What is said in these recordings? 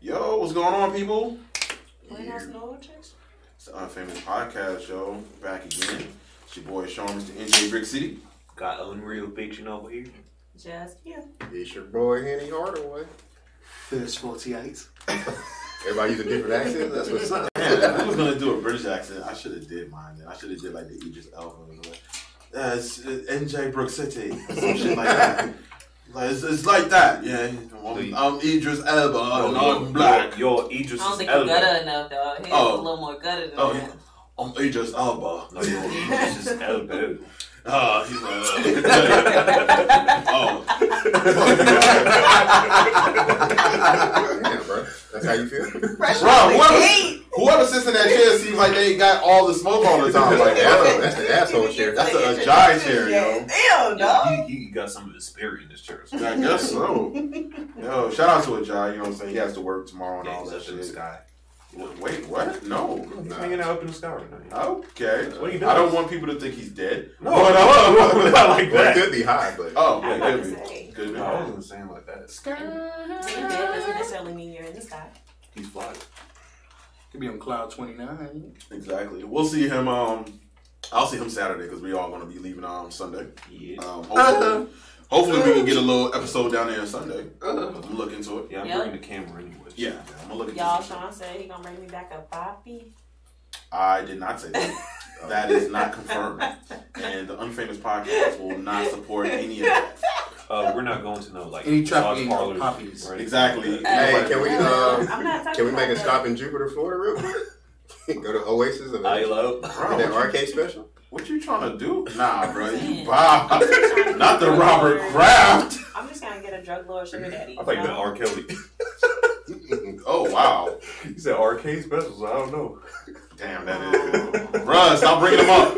Yo, what's going on, people? It's the Unfamous Podcast, yo. Back again. It's your boy Sean, Mr. NJ Brick City. Got Unreal Fiction over here. Just you. It's your boy Henny Hardaway. First 48. Everybody use a different accent. That's what's up. Man, if I was gonna do a British accent, I should have did mine. Then I should have did like the Idris Elba. It's NJ Brook City, some shit like that. Like it's like that, yeah. I'm Idris Elba and I'm black. You're Idris Elba. I don't think you're gutter enough, though. He's a little more gutter than that. I'm Idris Elba. No, you're Idris Elba. He's like, oh. Damn, bro. That's how you feel? Bro, whoever sits in that chair seems like they ain't got all the smoke all the time. Like, that's the asshole chair. That's the Ajay chair, yo. Damn, dog. He got some of the spirit in this chair. I guess so. Yo, shout out to Ajay. You know what I'm saying? He has to work tomorrow and all that shit. In the sky. Wait, what? No. He's hanging out up in the sky right now. Okay. What are you doing? I don't want people to think he's dead. No, not like Well, that. it could be high, but Yeah, could be. Could be. No, I wasn't saying like that. Being dead doesn't necessarily mean you're in the sky. He's flying. Could be on cloud 29. Exactly. We'll see him. I'll see him Saturday because we all going to be leaving Sunday. Yeah. Hopefully we can get a little episode down there on Sunday. I'm looking into it. Yeah, I'm bringing the camera anyway. Yeah, I'm gonna look into Y'all, it. Sean said he gonna bring me back a poppy. I did not say that. That is not confirmed. And the Unfamous Podcast will not support any of that. We're not going to no like Any massage trafficking of parlors. poppies. Right? Exactly. hey, can we I'm not talking can we make a about stop in Jupiter, Florida, real quick? Go to Oasis and ILO. that arcade special. What you trying to do? Nah, bro. You Bob. Not the Robert Kraft. I'm just gonna get a drug lord sugar daddy. I thought you meant R. Kelly. Oh, wow. You said arcade specials. I don't know. Damn, that is. Bruh, stop bringing them up.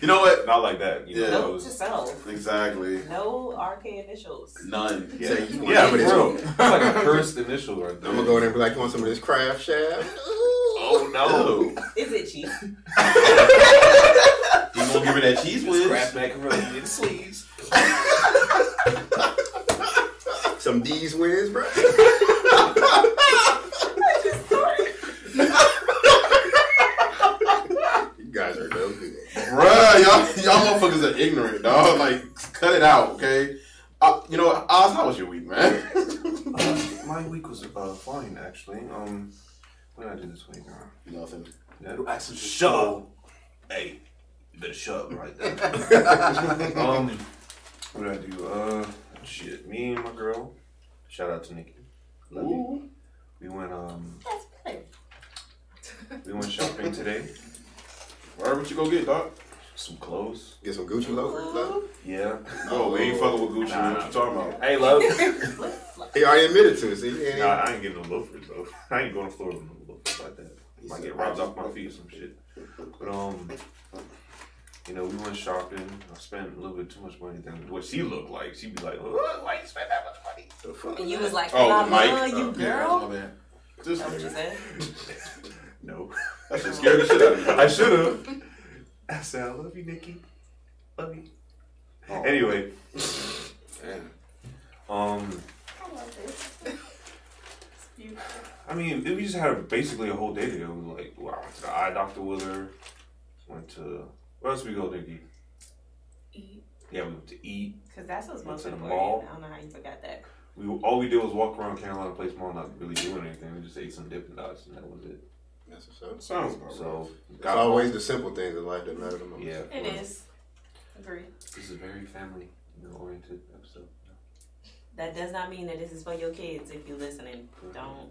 You know what? Not like that. You know, Note to self. Exactly. No RK initials. None. Yeah, Say, you want yeah, some of this? bro. It's like a cursed initial right there. I'm gonna go there and be like, you want some of this craft shaft? Oh no. Is it cheap? You gonna give her that cheese whiz? Crab macaroni in sleeves. Some D's whiz, bro. You guys are no good. Bruh, y'all motherfuckers are ignorant, dog. Like, cut it out, okay? You know what? Oz, how was your week, man? My week was fine, actually. What did I do this week? Nothing. Yeah. Shut up. Hey, you better shut up right there. What did I do? Shit. Me and my girl. Shout out to Nikki. Love you. We went That's good. we went shopping today. Where would you go get, dog? Some clothes. Get some Gucci loafers, though. Yeah. No, we ain't fucking with Gucci, man. What you talking about? Hey, love. He already admitted to it. See, Nah, I ain't getting no loafers though. I ain't going to Florida with no loafers like that. Might get robbed off my feet or some shit. But you know, we went shopping. I spent a little bit too much money than what she looked like. She'd be like, "Why you spend that much money?" the fuck? And you was like, Oh, Mike. you girl. Yeah, That's what you said. No. that shit scared the shit out of me. I should have. I said, "I love you, Nikki. Love you." Oh. Anyway, Damn. I love this. It's beautiful. I mean, we just had basically a whole day together. We were like, I went to the eye doctor with her. Went to where else we go, Nikki? Eat. Yeah, we went to eat. Because that's what's Went most to the important. mall. I don't know how you forgot that. All we did was walk around Carolina Place Mall, not really doing anything. We just ate some Dippin' Dots, and that was it. That's what's up. Sounds about right. So It's got always home. the simple things in life that matter the most. Yeah, It well, is. Agree. This is a very family oriented episode. That does not mean that this is for your kids if you're listening. Don't.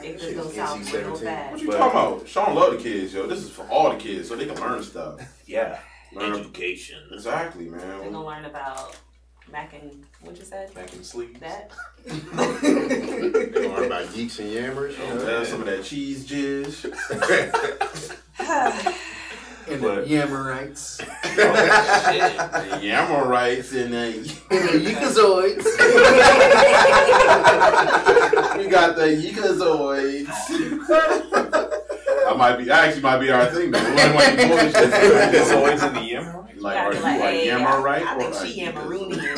It She's could go south NC-17. real What fast. you talking about? Sean love the kids, yo. This is for all the kids so they can learn stuff. Yeah, Learn education. Exactly, We're man. gonna learn about Mac and what you said? Back in sleep. That. They learn about geeks and yammers. You know? Some of that cheese jizz. And But- the Yammerites. The Yammerites and the And the Yukazoids. we got the Yikazoids. I actually might be our thing, man. We want to bullshit. It's always in the Yammer. Like, are you a hey, Yammerite I or think a she Yammeroonian.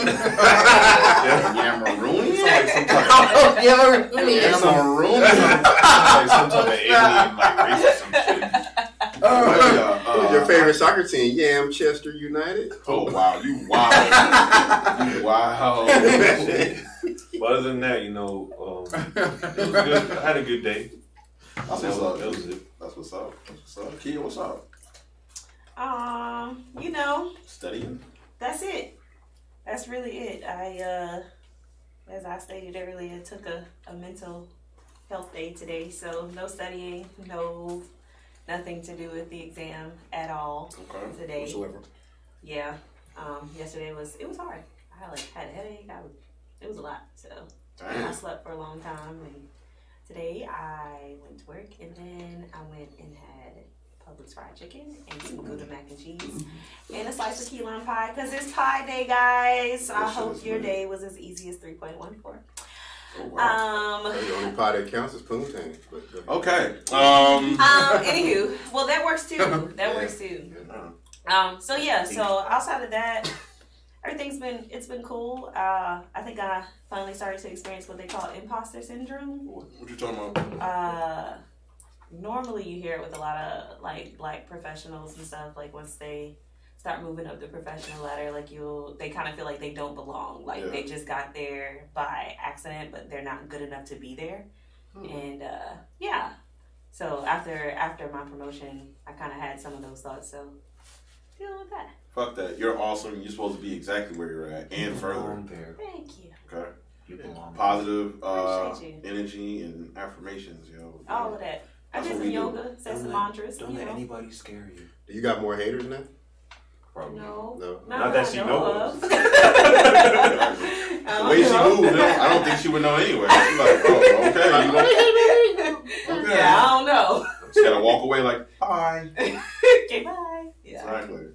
It's on room. Like some type of alien, like race or some shit. Who's your favorite soccer team? Chester United. Oh wow, you wow, you wow. But other than that, it was good. I had a good day. That's what's up. That was it. That's what's up. That's what's up. Kia, what's up? Studying. That's it. That's really it. As I stated earlier, took a mental health day today, so no studying, nothing to do with the exam at all today. Whatsoever. Yeah. Yesterday it was hard. I had a headache. It was a lot. So I slept for a long time, and today I went to work, and then I went and had Publix fried chicken and some Gouda mac and cheese and a slice of key lime pie because it's pie day, guys. I hope your day was as easy as 3.14. Oh, wow. The only pie that counts is poontang. Okay. Anywho, well that works too. That works too. So outside of that, it's been cool. I think I finally started to experience what they call imposter syndrome. What you talking about? Normally you hear it with a lot of black professionals and stuff. Like once they start moving up the professional ladder, they kind of feel like they don't belong. They just got there by accident, but they're not good enough to be there. And so after my promotion, I kind of had some of those thoughts. So dealing with that. Fuck that. You're awesome. You're supposed to be exactly where you're at and further. Thank you. Okay. You belong. Positive Appreciate you. energy and affirmations, All of that. I did some yoga, said some mantras. Don't let anybody scare you. Do you got more haters than that? Probably. No. Not that she knows. The way she moved, I don't think she would know anyway. She's like, okay. Okay. Yeah, I don't know. Just gotta walk away like, bye. Okay, bye. Yeah. Exactly.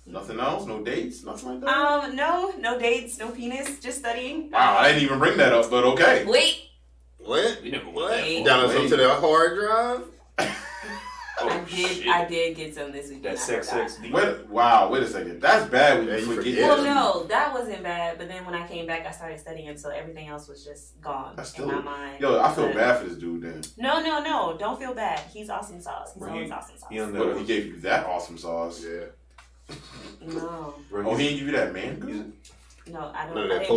Nothing else? No dates? Nothing like that? No dates, no penis, just studying. Wow, I didn't even bring that up, but okay. Wait. What? We never went that far. Down to the hard drive? I did get some this weekend. That sex. Wait a second. That's bad when you forget. Well, no, that wasn't bad. But then when I came back, I started studying, so everything else was just gone in my mind. Yo, I feel bad for this dude then. No, don't feel bad. He's awesome sauce. He's always awesome sauce. He gave you that awesome sauce. Yeah. No. Oh, he didn't give you that mango? No, I don't. None of I that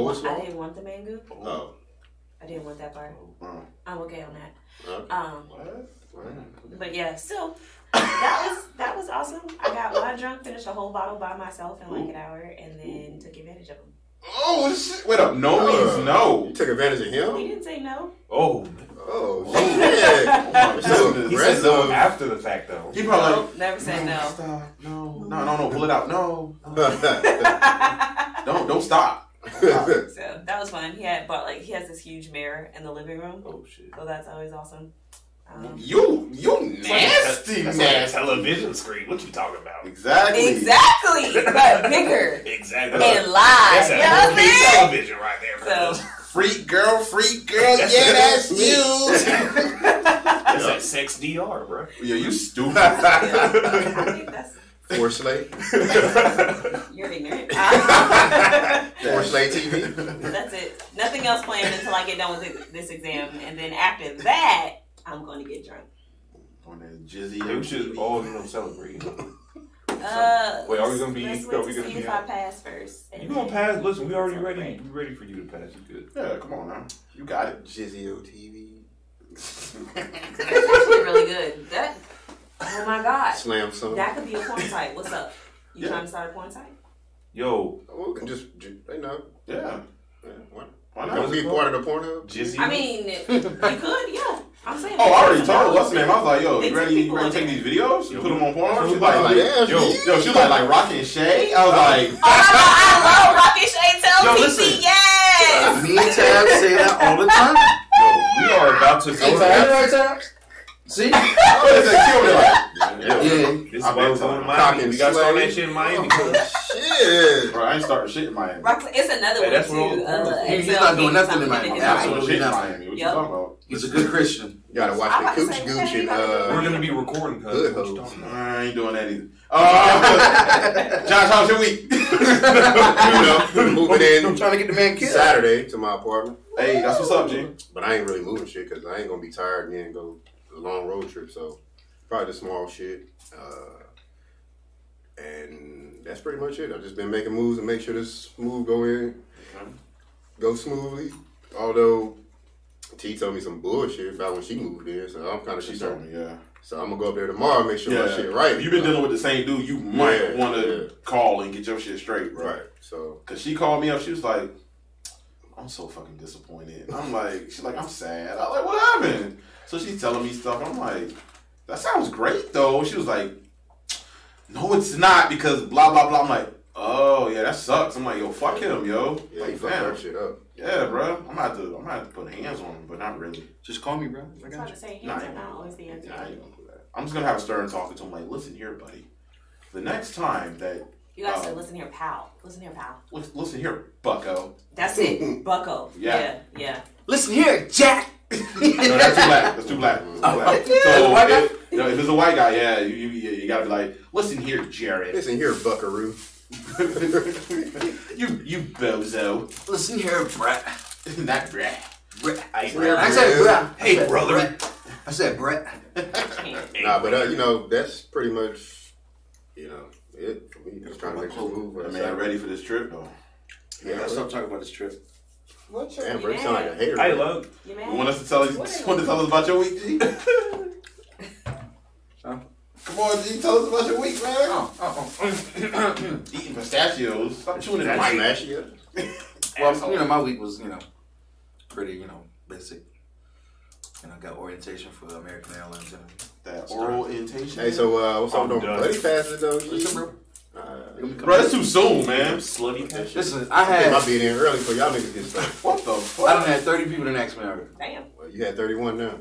didn't want the mango. Oh. I didn't want that part. I'm okay on that. What? But yeah, so that was awesome. I got one drunk, finished a whole bottle by myself in like an hour, and then took advantage of him. Oh shit! Wait up, no means no. You took advantage of him? He didn't say no. Oh shit! He said no after the fact though. He probably never said no. Stop! No! Pull it out! No! Don't stop! So that was fun. He has this huge mirror in the living room. Oh shit! So that's always awesome. You nasty man. That's a television screen. What you talking about? Exactly, but bigger. Exactly. And live. That's a television right there. So freak girl, yeah, that's you. That's that sex DR, bro. Yeah, you stupid. I think that's. Force Slate. You're ignorant. Force Slate TV. That's it. Nothing else planned until I get done with this exam, and then after that, I'm going to get drunk. On that jizzy. We should all celebrate. Wait, are we gonna be? Let's wait to see if I pass first. You gonna pass? Listen, we already ready. We ready for you to pass. You good? Yeah, come on now. You got it. Jizzy TV. That's actually really good. Oh my god. Slam some. That could be a porn site. What's up? You trying to start a porn site? Yo. We can just, Yeah. Why not? Be part of the Pornhub? Jizzy. I mean, you could, yeah. I'm saying. Oh, I already told her what's the name. I was like, yo, you ready to take these videos? You put them on Pornhub? She's like, yo, she like Rocky and Shay. I was like, I love Rocky and Shay. Tell TC, yes. Me and Tab say that all the time. Yo, we are about to go. See? Yeah. This is why we're going to Miami. We got to start that shit in Miami. Shit. Bro, I ain't starting shit in Miami. It's another one that's too. He's not doing nothing in Miami. Absolutely shit in Miami. What you talking about? He's a good Christian. You gotta watch the Cooch Gooch and We're going to be recording. Hood What you hoes. talking about? I ain't doing that either. Josh, how's your week? Moving in. I'm trying to get the man killed. Saturday to my apartment. Hey, that's what's up, G. But I ain't really moving shit because I ain't gonna be tired and then go a long road trip. So probably the small shit. And that's pretty much it. I've just been making moves to make sure this move go smoothly. Although T told me some bullshit about when she moved in, so I'm kind of She told me, yeah. So I'm gonna go up there tomorrow and make sure my shit right. If you've been dealing with the same dude, you might want to call and get your shit straight, bro. Right. So, cause she called me up, she was like, "I'm so fucking disappointed." I'm like, she's like, "I'm sad." I'm like, "What happened?" So she's telling me stuff. I'm like, "That sounds great, though." She was like, "No, it's not because blah blah blah." I'm like, "Oh yeah, that sucks." I'm like, "Yo, fuck him, yo." yeah, Like, you fucked that shit up. Yeah, bro. I'm gonna have to put hands on him, but not really. Just call me, bro. I I was got about you. to say, Nah, hands are not always the answer. Nah, I ain't gonna do that. I'm just gonna have a stern talking to him, like, "Listen here, buddy. The next time that You gotta say, listen here, pal. Listen here, pal. listen here, Bucko." That's it, Bucko. Yeah. Yeah. Listen here, Jack. No, that's too black. That's too black. That's too black. So White guy? if it's a white guy, yeah, you gotta be like, "Listen here, Jared. Listen here, Buckaroo. you bozo." Listen here, Brett. Not Brett. I said Brett. Hey, I said brother. Brett. I said Brett. Nah, but that's pretty much, it for me. Just trying to make this move. Man, ready for this trip though? Yeah, let's stop talking about this trip. What trip? Damn, bro, you sound like a hater. Hey, man. love. You You mad? want us to tell us about your week, G? Huh? Come on, G, tell us about your week, man. Oh. Eating pistachios. Stop chewing in the That's mic. smashy, yeah. Well, my week was, pretty, basic. And I got orientation for American Airlines. That oral orientation. Hey, so what's up with I'm them done. buddy passes though? Listen, bro. Bro, that's too soon, man. Slutty cash. Listen, I I had be in here early so y'all niggas get started. What the I fuck? done had 30 people that asked me already. Damn. Well, you had 31 now.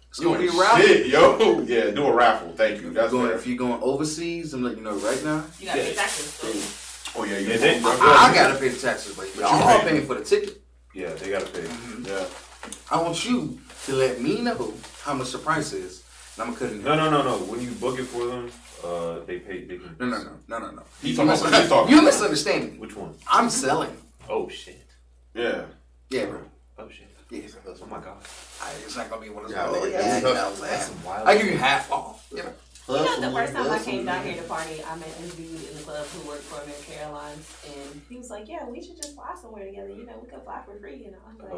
It's gonna be a raffle. Shit, yo. Yeah, do a raffle. Thank you. That's fair. If you're going overseas, I'm letting you know right now. You gotta pay taxes. Oh, yeah, you Yeah, did, bro. I gotta pay the taxes, but y'all all paying for the ticket. Yeah, they gotta pay. Yeah. I want you to let me know how much the price is, and I'm gonna cut it in. No. When you book it for them, they pay. They can... No. He's talking. You misunderstanding. Which one? I'm selling. Oh shit. Yeah. Yeah, bro. Oh shit. Yeah. Oh my god. It's not gonna be one of those. Yeah, Oh, yeah, That's some wild. I give you half off. Yeah. You know, the first time I came down here to party, I met this dude in the club who worked for American Airlines, and he was like, "Yeah, we should just fly somewhere together. We could fly for free." And I was like,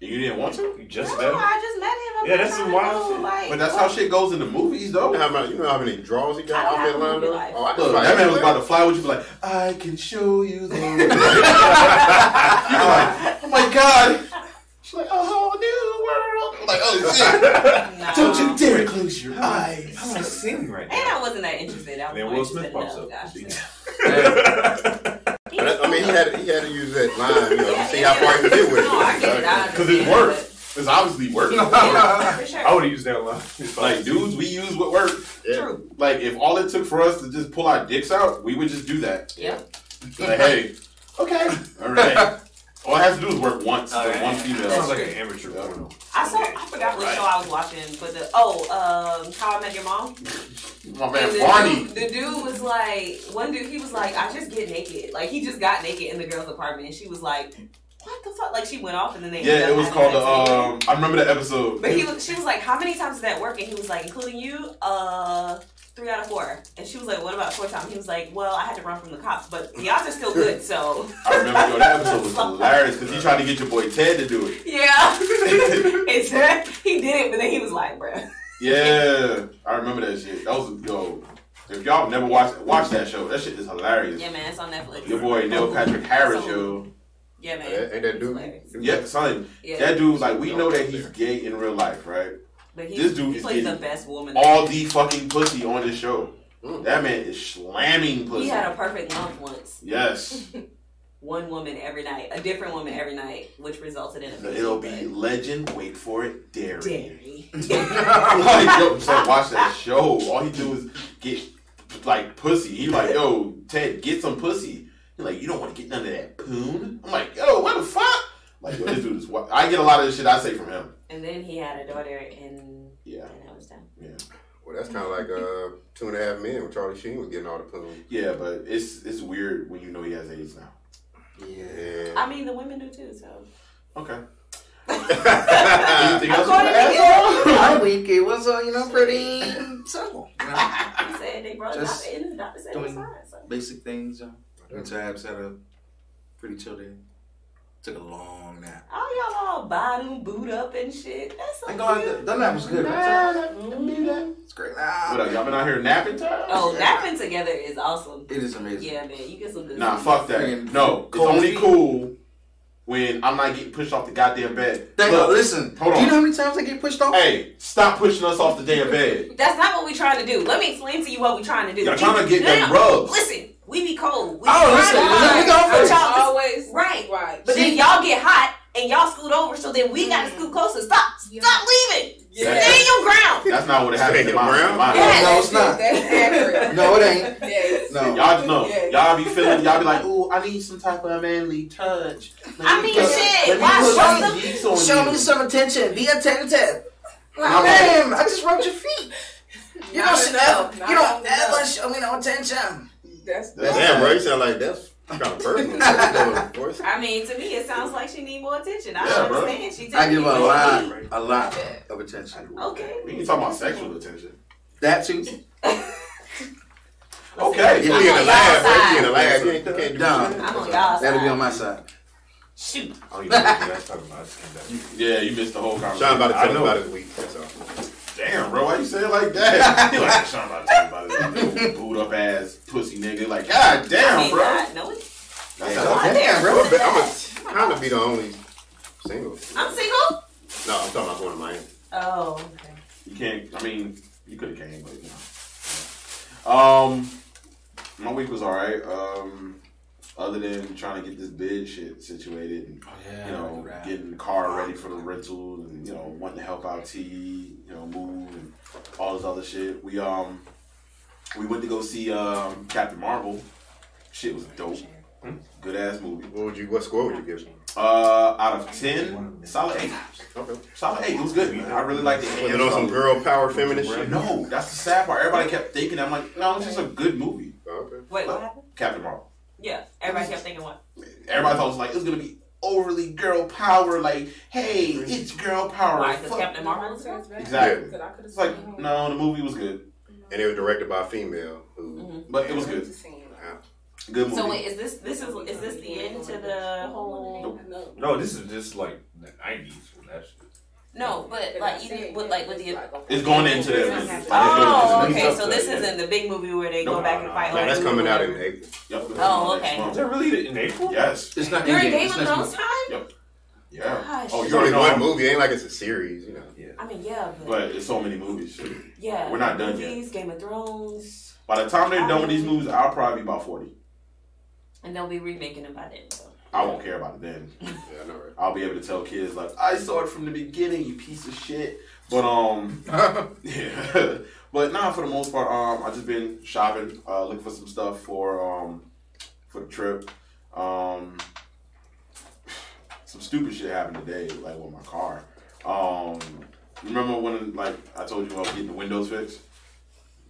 You didn't want to? You just "No, met him? I just met him. I'm Yeah, just that's some trying to wild know, shit. like, But that's how shit goes in the movies, though. You know how many draws he got I don't off that have a line movie though? life. Oh, I Look, just that man was about to fly with you, be like, "I can show you the world." You're like, "Oh my god." She's like, "A whole new world." I'm like, "Oh shit." Nah. Don't you dare close your eyes. How am I singing right And now? I wasn't that interested. I was Then more Will Smith interested pops in up. He I mean, he was had to use that line, to see how far he could get with it. No, I get it. I Because it works. It's obviously working. For sure. I would have used that line. Like, dudes, we use what works. Yeah. True. Like, if all it took for us to just pull our dicks out, we would just do that. Yep. Like, hey, okay, all right. All I have to do is work once All with right. one female. Sounds like an amateur porno. I forgot what show I was watching, but How I Met Your Mom. My man And Barney. The dude was like, one dude, he was like, "I just get naked." Like, he just got naked in the girl's apartment, and she was like, "What the fuck?" Like, she went off, and then they ended Yeah, up it was having called sex together. I remember the episode. But she was like, "How many times did that work?" And he was like, "Including you, 3 out of 4." And she was like, "What about 4 times?" He was like, "Well, I had to run from the cops, but the odds are still good, so." I remember that episode was hilarious because he tried to get your boy Ted to do it. Yeah. It's he did it, but then he was like, "Bruh." Yeah, I remember that shit. That was if y'all never watched that show, that shit is hilarious. Yeah, man, it's on Netflix. Your boy Neil Patrick Harris, yo. Yeah, man. Ain't that dude? Yeah, son. Yeah. That dude, like, we know that he's gay in real life, right? But This dude he is plays the getting best woman. All the fucking pussy on this show. That man is slamming pussy. He had a perfect month once. Yes. one woman every night, a different woman every night, which resulted in a baby. It'll be legend. Wait for it. Dairy. Dairy. Yo, son, watch that show. All he do is get like pussy. He like, yo, Ted, get some pussy. He like, you don't want to get none of that poon. I'm like, yo, what the fuck? Like, yo, this dude is what I get a lot of the shit I say from him. And then he had a daughter, and that was done. Yeah. Well, that's kind of like 2.5 Men when Charlie Sheen was getting all the poon. Yeah, but it's weird when you know he has AIDS now. Yeah. I mean, the women do too, so. Okay. Anything else? My week, it was, pretty simple. He said they brought Just it in. The doctor said it's fine. So. Basic things. Went to Abs, had a pretty chill day. Took a long nap. Oh, y'all all bottom boot up and shit. That's so cute. That nap was good. It's great. What up? Y'all been out here napping time? Oh, napping together is awesome. It is amazing. Yeah, man. You get some good Nah, sleep. fuck that. No, it's only cool when I'm not getting pushed off the goddamn bed. Look, listen, hold on. Do you know how many times I get pushed off? Hey, stop pushing us off the damn bed. That's not what we're trying to do. Let me explain to you what we're trying to do. Y'all trying to get them rubs. Listen, we be cold. We listen, we go first. Always. Right. But then y'all get hot and y'all scoot over, so then we got to scoot closer. Stop leaving. Stay in your ground. That's not what it happened in my ground. No, it's not. That's accurate. No, it ain't. Yes. No. Y'all just know. Y'all be feeling. Y'all be like, ooh, I need some type of manly touch. Show me some attention. Be attentive. Damn, I just rubbed your feet. You don't ever show me no attention. Damn, bro, you sound like that's kind of personal. I mean, to me, it sounds like she need more attention. I don't understand. She I give her a lot of attention. Okay. We can talk about sexual attention. That too. Okay. You be in the lab, bro. You in the lab. You can't do that. I'm on y'all side. That'll be on my side. Shoot. I don't even know what you guys talking about. I just came back. Yeah, you missed the whole conversation. Sean about to tell us about his week. That's all. Damn, bro, why you say it like that? You like Sean about to tell me about his boot up ass pussy nigga. Like, god damn, bro. No, Damn, bro. I'm kind of be the only single. I'm single? No, I'm talking about going to Miami. Oh, okay. You can't, I mean, you could have came, but you know. My week was alright. Other than trying to get this bid shit situated and, you know, getting the car ready for the rental and, you know, wanting to help out T, you know, move and all this other shit. We went to go see Captain Marvel. Shit was dope. Good ass movie. What score would you give? Out of 10, solid 8. Okay. Solid 8. It was good, man. I really liked it. Was it on some girl power feminist shit? No, that's the sad part. Everybody kept thinking. I'm like, no, it's just a good movie. Okay. Wait, what happened? Captain Marvel. Yeah, everybody kept thinking what? Everybody thought it was like, it was going to be overly girl power. Like, hey, it's girl power. Why? Because Captain Marvel was good? Exactly. Yeah. It's like, no, the movie was good. And it was directed by a female. But it was good. Good movie. So wait, is this the end to the whole? No, this is just like the 90s when that shit. No, but like even with the. It's going into the. Oh, okay. So this isn't the big movie where they go back and fight. No, that's coming out in April. Yep. Oh, okay. Is that really in April? Yes. It's not During Game of Thrones time? Yep. Yeah. Gosh. Oh, It's you only already know. one movie. Ain't like it's a series, you know. Yeah. I mean, yeah, But it's so many movies. yeah. We're not done Movies, Game of Thrones, By the time they're done with these movies, I'll probably be about 40. and they'll be remaking them by then. So. I won't care about it then. Yeah, I know, right? I'll be able to tell kids like, I saw it from the beginning, you piece of shit. But yeah. But nah, for the most part, I just been shopping, looking for some stuff for the trip. Some stupid shit happened today, like with my car. Remember when like I told you I was getting the windows fixed?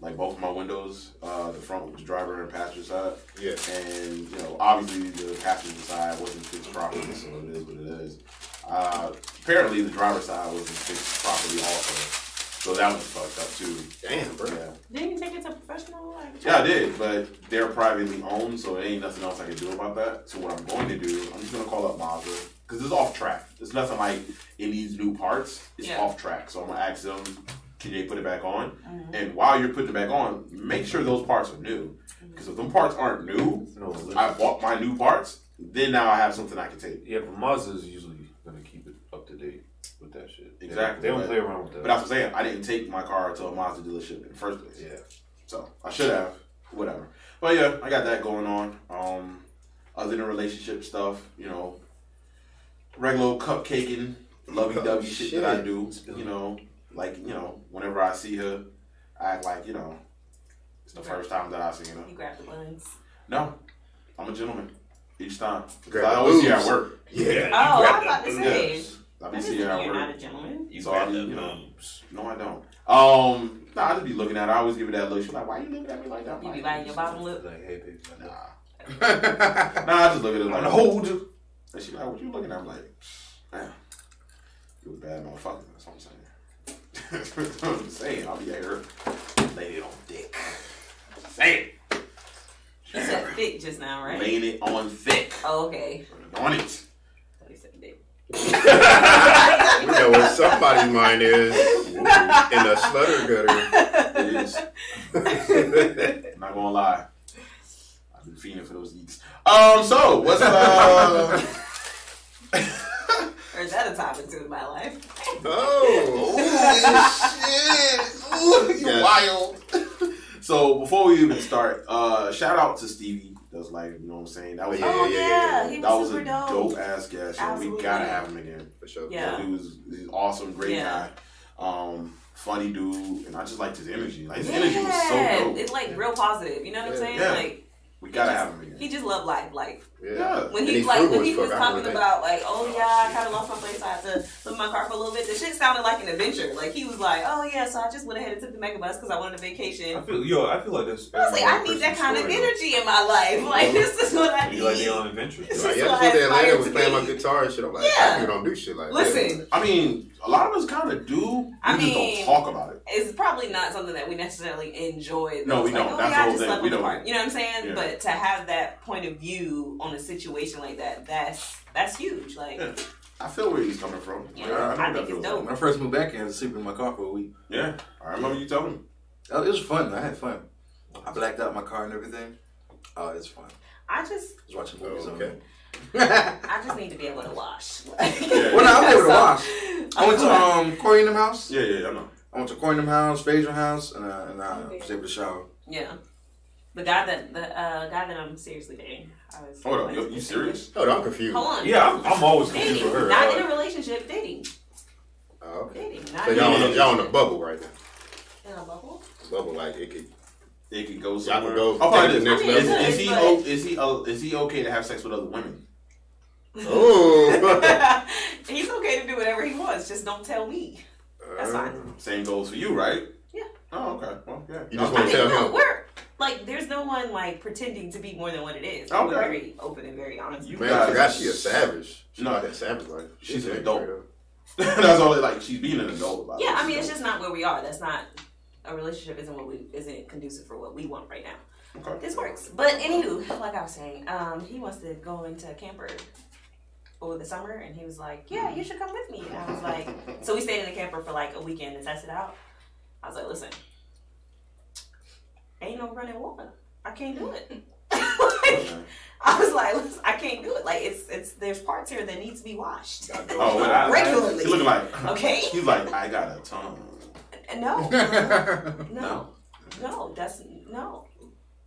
Like both of my windows, the front was driver and passenger side. Yeah. And, you know, obviously the passenger side wasn't fixed properly, so it is what it is. Apparently the driver's side wasn't fixed properly also. So that was fucked up too. Damn, bro. Yeah. Didn't you take it to a professional? Yeah, I did, but they're privately owned, so there ain't nothing else I can do about that. So what I'm going to do, I'm just going to call up Mazda, because it's off track. There's nothing like in these new parts, it's off track. So I'm going to ask them, can they put it back on? Mm-hmm. And while you're putting it back on, make sure those parts are new. Because if them parts aren't new, I bought my new parts, then now I have something I can take. Yeah, but Mazda's usually going to keep it up to date with that shit. Exactly. They don't play around with that. But that's what I'm saying. I didn't take my car to a Mazda dealership in the first place. Yeah. So I should have. Whatever. But yeah, I got that going on. other than relationship stuff, you know, regular old cupcaking, lovey-dovey shit that I do, you know, like, you know, whenever I see her, I act like, you know, it's the first time that I seen her. You grab the buns. No, I'm a gentleman each time. Grab I always see her at boobs. work. Yeah. Oh, I was about to say. Yes. I be That seeing doesn't her mean at you're work. not a gentleman. You So grab I the be, you know, boobs. no, I don't. I just be looking at her. I always give her that look. She's like, why you looking at me like that? You be biting your bottom lip. Like, hey, baby. Nah. I just look at her I'm like, gonna hold you. and she like, what you looking at? I'm like, man, you a bad motherfucker. That's what I'm saying. That's what I'm saying. I'll be at her, laying it on thick. Say it. You said thick just now, right? Laying it on thick. Oh, okay. On it. I thought you said dick. We know where somebody's mind is in the slutter gutter. It is. I'm not gonna lie. I've been fiending for those geeks. So what's Or is that a topic to my life? Oh, shit! Ooh, you wild. So before we even start, shout out to Stevie. That's like, you know what I'm saying? That was Yeah. He that was was super a dope. ass guest. Absolutely. We gotta have him again. for sure. Yeah. He's an awesome, great Yeah. guy. Funny dude, and I just liked his energy. Like his energy was so dope. It's like real positive. You know what I'm saying? Yeah. Like We gotta have him again. he just loved life. Like Yeah. when And he he's like frugal when he as was fuck, I talking relate. about like, oh yeah, I kind of lost my place. I had to live in my car for a little bit. The shit sounded like an adventure. Like he was like, oh yeah, so I just went ahead and took the mega bus because I wanted a vacation. I feel like this. I was like, I need that kind of energy in my life. Like this is what I need. You like they on adventures. This Like, is yeah, I what just went to Atlanta and was aspire playing to my be. guitar and shit. I'm like, Yeah. I don't do shit like that. Listen, I mean, a lot of us kind of do. I We just mean, don't talk about it. it's probably not something that we necessarily enjoy. No, we Like, don't. oh That's yeah, I the whole just thing. slept We on the don't. park. You know what I'm saying? Yeah. But to have that point of view on a situation like that, that's huge. Like, Yeah. I feel where he's coming from. Yeah, Like, I know think that it's feels dope. like. When I first moved back here, I was sleeping in my car for a week. Yeah, I remember you telling me. Oh, it was fun. I had fun. I blacked out my car and everything. Oh, it's fun. I just I was watching movies on okay. it. I just need to be able to wash. Well, no, I'm able to wash. I went to Corey and them house. Yeah, I know. I went to Corey and them house, Phaedra house, and I was able to shower. Yeah. The guy that I'm seriously dating. I was Hold up, you serious? Oh, I'm confused. Hold on. Yeah, I'm always confused Dating. with her. Not in a relationship, dating. Oh, okay. Dating. Not So in y'all on a bubble right now. in a bubble? Bubble like it could. It could go Y'all somewhere. could go Oh, probably take it to the next I mean, level. it's- is he okay to have sex with other women? Oh. He's okay to do whatever he wants. Just don't tell me. That's fine. Same goes for you, right? Yeah. Oh, okay. Well, yeah. You just I want mean, to tell no, him. we're like, there's no one like pretending to be more than what it is. Okay. We're very open and very honest. You Man, guys- I forgot she a savage. She No. not that savage life. She's an straight adult. up. That's all. Like she's being an adult about it. Yeah, I mean, it's just not where we are. That's not a relationship. Isn't conducive for what we want right now. Okay. This works. But anywho, like I was saying, he wants to go into a camper over the summer, and he was like, "Yeah, you should come with me." And I was like, so we stayed in the camper for like a weekend to test it out. I was like, "Listen, ain't no running water. I can't do it." I was like, "Listen, I can't do it. Like, it's there's parts here that need to be washed Oh, but regularly." He's looking like. Okay. He's like, I got a tongue. No, that's no.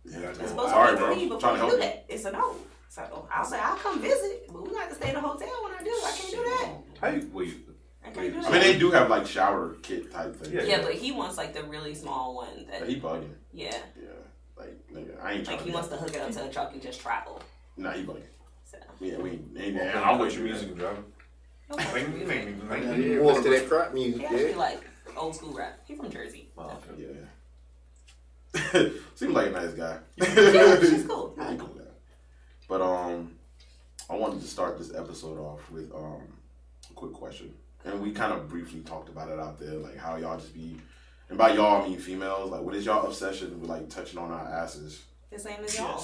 Yeah, It's supposed Sorry, to be bro. free Trying before to you help do you. that. It's a no. So I'll say I'll come visit, but we got to stay in a hotel when I do. I can't do that. How you wait? I can't do I that. mean, they do have like shower kit type thing. Yeah. Yeah, but he wants like the really small one. But That he bugging. yeah, Yeah, like nigga, I ain't trying like to. he do wants to that. hook it up to a truck and just travel. Nah, he bugging. So Yeah, we ain't. Yeah, I'll wait your music and drive. no problem. You want to that crap He music, actually yeah? like old school rap. He's from Jersey. So. Yeah. Seems like a nice guy. Yeah, she's cool. Yeah, he cool guy. But I wanted to start this episode off with a quick question, and we kind of briefly talked about it out there, like how y'all just be, and by y'all I mean females. Like, what is y'all obsession with like touching on our asses? The same as y'all.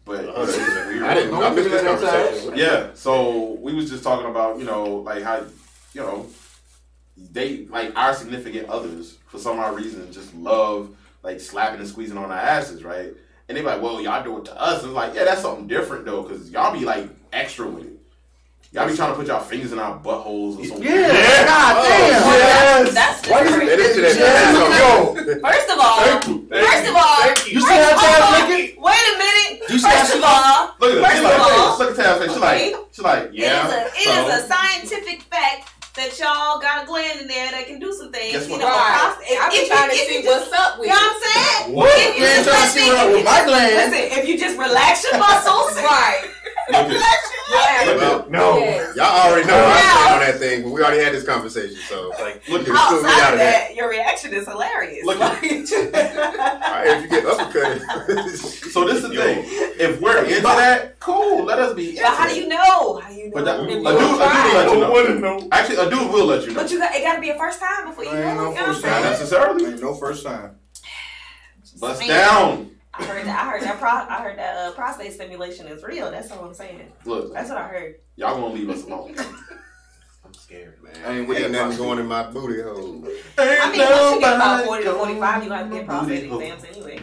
But Oh, it's that's weird. I didn't know. I missed this conversation. Yeah, so we was just talking about, like how, they, like our significant others, for some odd reason, just love, like, slapping and squeezing on our asses, right? And they be like, well, y'all do it to us. And it's like, yeah, that's something different, though, because y'all be, like, extra with it. Y'all be trying to put y'all fingers in our buttholes or something. Yeah. God damn. That's Why you different. say this to that? Yo. First of all, Thank you. first of all, You see how Chad flicking? wait a minute. You see how she all, Look at her. Look at Tara's face. okay. She like, yeah. It is a scientific fact that y'all got a gland in there that can do some things. Guess You what? know, Right. I've been trying to see what's up with you know what I'm saying? What? If You ain't trying to see what up with my gland. Listen, if you just relax your muscles, Right. Look at Yeah. No. Yes. Y'all already know I stand on that thing, but we already had this conversation, so Like, look at me outside out of of that. that, your reaction is hilarious. Look Like, All right, if you get uppercutted. So this is the thing. If we're into that, cool. Let us be into but how do you know? How do you know? But that, a If dude you will try. let you I know. want to know. Actually, a dude will let you know. But it got to be a first time before you know. Ain't no You know what I'm first Not saying? necessarily. Ain't no first time. Bust Man. down. I heard that prostate stimulation is real. That's all I'm saying. Look, That's what I heard. y'all gonna leave us alone. I'm scared, man. I ain't with Ain't that nothing prostate. going in my booty hole. I mean, once you get about 40 to 45, you have to get prostate exams anyway.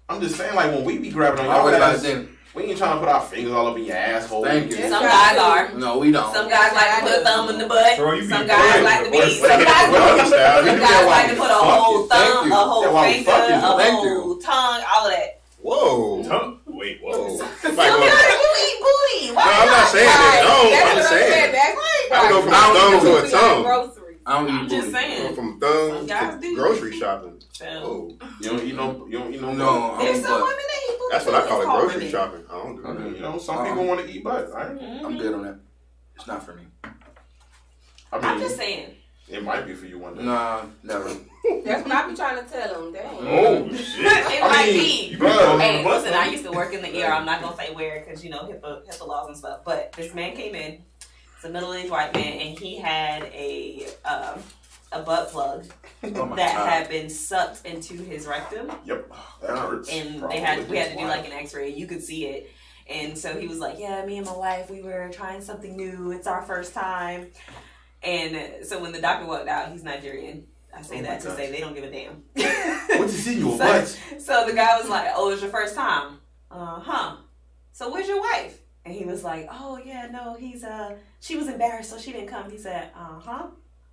I'm just saying, like when we be grabbing on I already y'all got ass, it then. we ain't trying to put our fingers all up in your asshole. Thank you. Yes, Some I guys do. are. No, we don't. Some guys like to put a thumb in the butt. Bro, you be Some guys great. like to be. Wait, Some guys style. We do that guys while like we to put a fuck whole you. thumb, Thank you. a whole Yeah, while we finger, fuck you. a Thank whole tongue, all of that. Whoa. Huh? Wait, what? Whoa. So Like, good, you eat booty. Why No, I'm not saying that. No, I'm just saying. I don't go from thumb to a tongue. Grocery. I don't I'm eat just booty. saying. From Some thumb guys to do. grocery shopping. So, Oh, You don't eat no. No, I there's don't some butt. women that eat booty. that's what I call it, It's called grocery women. shopping. I don't do that. Okay. You know, some people want to eat butt. Right? I'm good on that. It's not for me. I I'm mean, just saying. it might be for you one day. Nah, never. That's what I be trying to tell them. Dang. Oh, shit. It might be. You Bro. Hey, listen, I used to work in the ER. I'm not going to say where because, you know, HIPAA laws and stuff. But this man came in. It's a middle-aged white man. And he had a butt plug Oh my that God. had been sucked into his rectum. Yep, that hurts. And Probably. we had to That's do why. like an x-ray. You could see it. And so he was like, yeah, me and my wife, we were trying something new. It's our first time. And so when the doctor walked out, he's Nigerian. I say Oh that my to gosh. say they don't give a damn. What's he see you? So- What? So the guy was like, oh, it's your first time? Uh-huh. So where's your wife? And he was like, oh, yeah, no, she was embarrassed, so she didn't come. He said, uh-huh.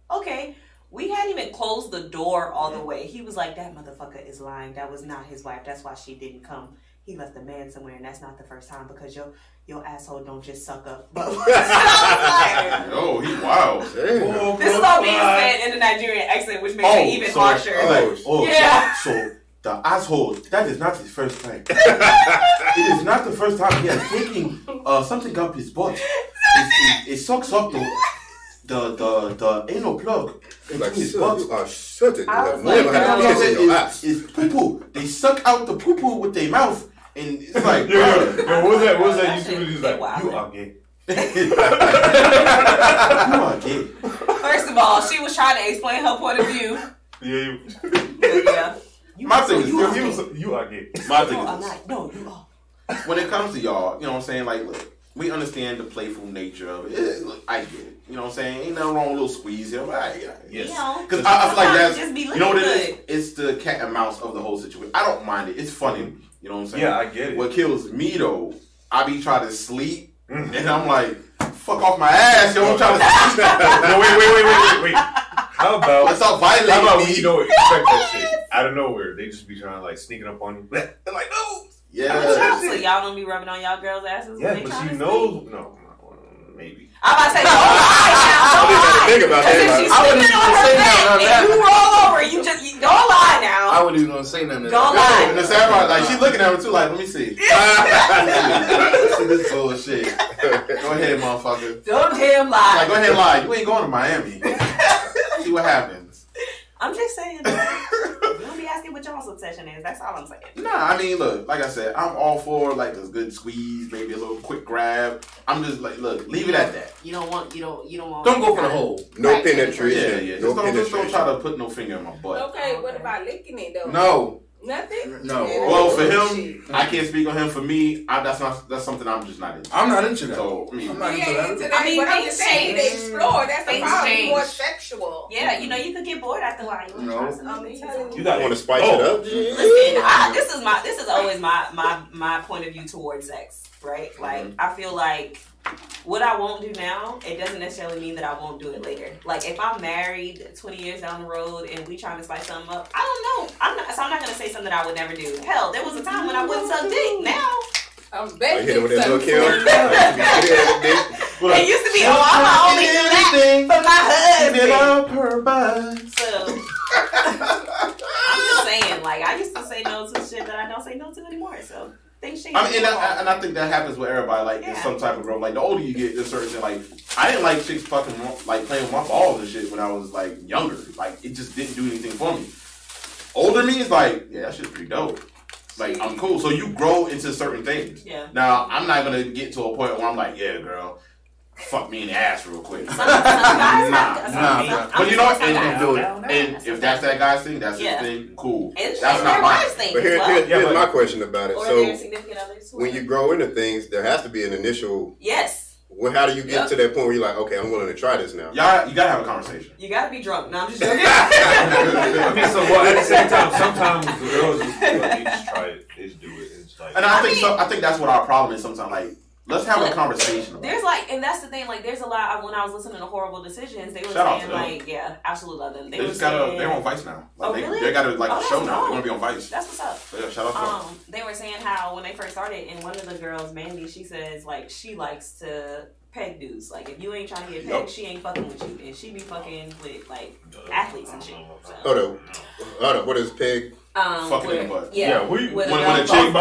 Okay. We hadn't even closed the door all the way. He was like, that motherfucker is lying. That was not his wife. That's why she didn't come. He left a man somewhere, and that's not the first time because your asshole don't just suck up. So I was like, Oh, he wild. Damn. this is all being said in the Nigerian accent, which makes it even harsher. Yeah. So the asshole, that is not his first time. It is not the first time he has taken something up his butt. It sucks up the anal plug into Like, his you butt. are certain. I I've was like, never had no. a penis in your ass. It's poo-poo. They suck out the poo-poo with their mouth. And it's like, Yo, bruh. yo, what was that? What was that? That You shit- see, he's they like, wild. you are gay. You are gay. First of all, she was trying to explain her point of view. Yeah, But yeah. My thing is, you are you are gay. my thing No, I'm is this. not. No, you are. When it comes to y'all, you know what I'm saying? Like, look, we understand the playful nature of it. Look, I get it. You know what I'm saying? Ain't nothing wrong with a little squeeze here. But Yes. You know, Because I feel like that's, just be you know what it looking is? It's the cat and mouse of the whole situation. I don't mind it. It's funny. You know what I'm saying? Yeah, I get it. What kills me, though, I be trying to sleep, and I'm like, fuck off my ass, yo. I'm trying to sleep. No, wait. How about Stop violating when me. you don't expect that shit out of nowhere? They just be trying to like sneaking up on you. They're like, no. Yeah. So y'all don't be rubbing on y'all girls' asses? Yeah, when they but trying you to know, sleep? no, maybe. I'm about to say, don't lie now. I Don't didn't have to lie. think about Because if that. she's I wouldn't sleeping even on her say back nothing on and that. you roll over, you don't lie now. I wouldn't even gonna say nothing. to Don't that. lie. And the sad part, like, she looking at him too, like, let me see. See this bullshit. Go ahead, motherfucker. Don't damn Like, lie. go ahead and lie. You ain't going to Miami. See what happens. I'm just saying. You don't be asking what y'all's obsession is. That's all I'm saying. Nah, I mean, look, like I said, I'm all for, like, a good squeeze, maybe a little quick grab. I'm just like, look, leave it at that. You don't want. Don't go for the hole. No Right. penetration. Yeah. No Just don't penetration. try to put no finger in my butt. Okay, what about licking it though? No. Nothing? No. Yeah, Well, for that's him, bullshit. I can't speak on him. For me, that's something I'm just not into. I'm not into that. So, I mean, I'm not We into ain't that. into that, I mean, but I'm things just saying to change. explore. That's the Things problem. change. More sexual. Yeah, you could get bored after a while. You wanna No. try some I'm things. telling You you. got Want to spice it up? Listen, this is always my point of view towards sex, right? Like I feel like what I won't do now, it doesn't necessarily mean that I won't do it later. Like if I'm married 20 years down the road and we trying to spice something up, I don't know. I'm not gonna say something I would never do. Hell, there was a time when I wouldn't suck dick. Now I'm betting hit it with that little kill. it used to be, I'm only do that for my husband. So I'm just saying, like I used to say no to shit that I don't say no to anymore. So things change. I mean, and I think that happens with everybody. Like in some type of growth. Like the older you get, there's certain thing. Like I didn't like chicks fucking like playing with my balls and shit when I was like younger. Like it just didn't do anything for me. Older me is like, yeah, that shit's pretty dope. Like I'm cool. So you grow into certain things. Yeah. Now I'm not gonna get to a point where I'm like, yeah, girl, fuck me in the ass real quick. Some guys nah. But you know what? And do it. And if that's that guy's thing, that's his thing. Cool. It's that's not mine. But here's my question about it. Or So their significant others. when you grow into things, there has to be an initial. Yes. Well, how do you get to that point where you're like, okay, I'm willing to try this now? You gotta have a conversation. You gotta be drunk. No, I'm just joking. I mean, so at the same time, sometimes the girls just they just try it, they just do it. It's like, and I think that's what our problem is sometimes. Like, let's have a conversation about there's like, and that's the thing. Like, there's a lot. When I was listening to Horrible Decisions, they were saying like, yeah, absolutely love them. They just they're on Vice now. Like, really? They got a show now. They're gonna be on Vice. That's what's up. So, yeah, shout out to them. They were saying how when they first started, and one of the girls, Mandy, she says like she likes to peg dudes. Like if you ain't trying to get pegged, she ain't fucking with you, and she be fucking with like athletes and shit. So. Hold up. What is peg? Fucking in the butt. Yeah. When a chick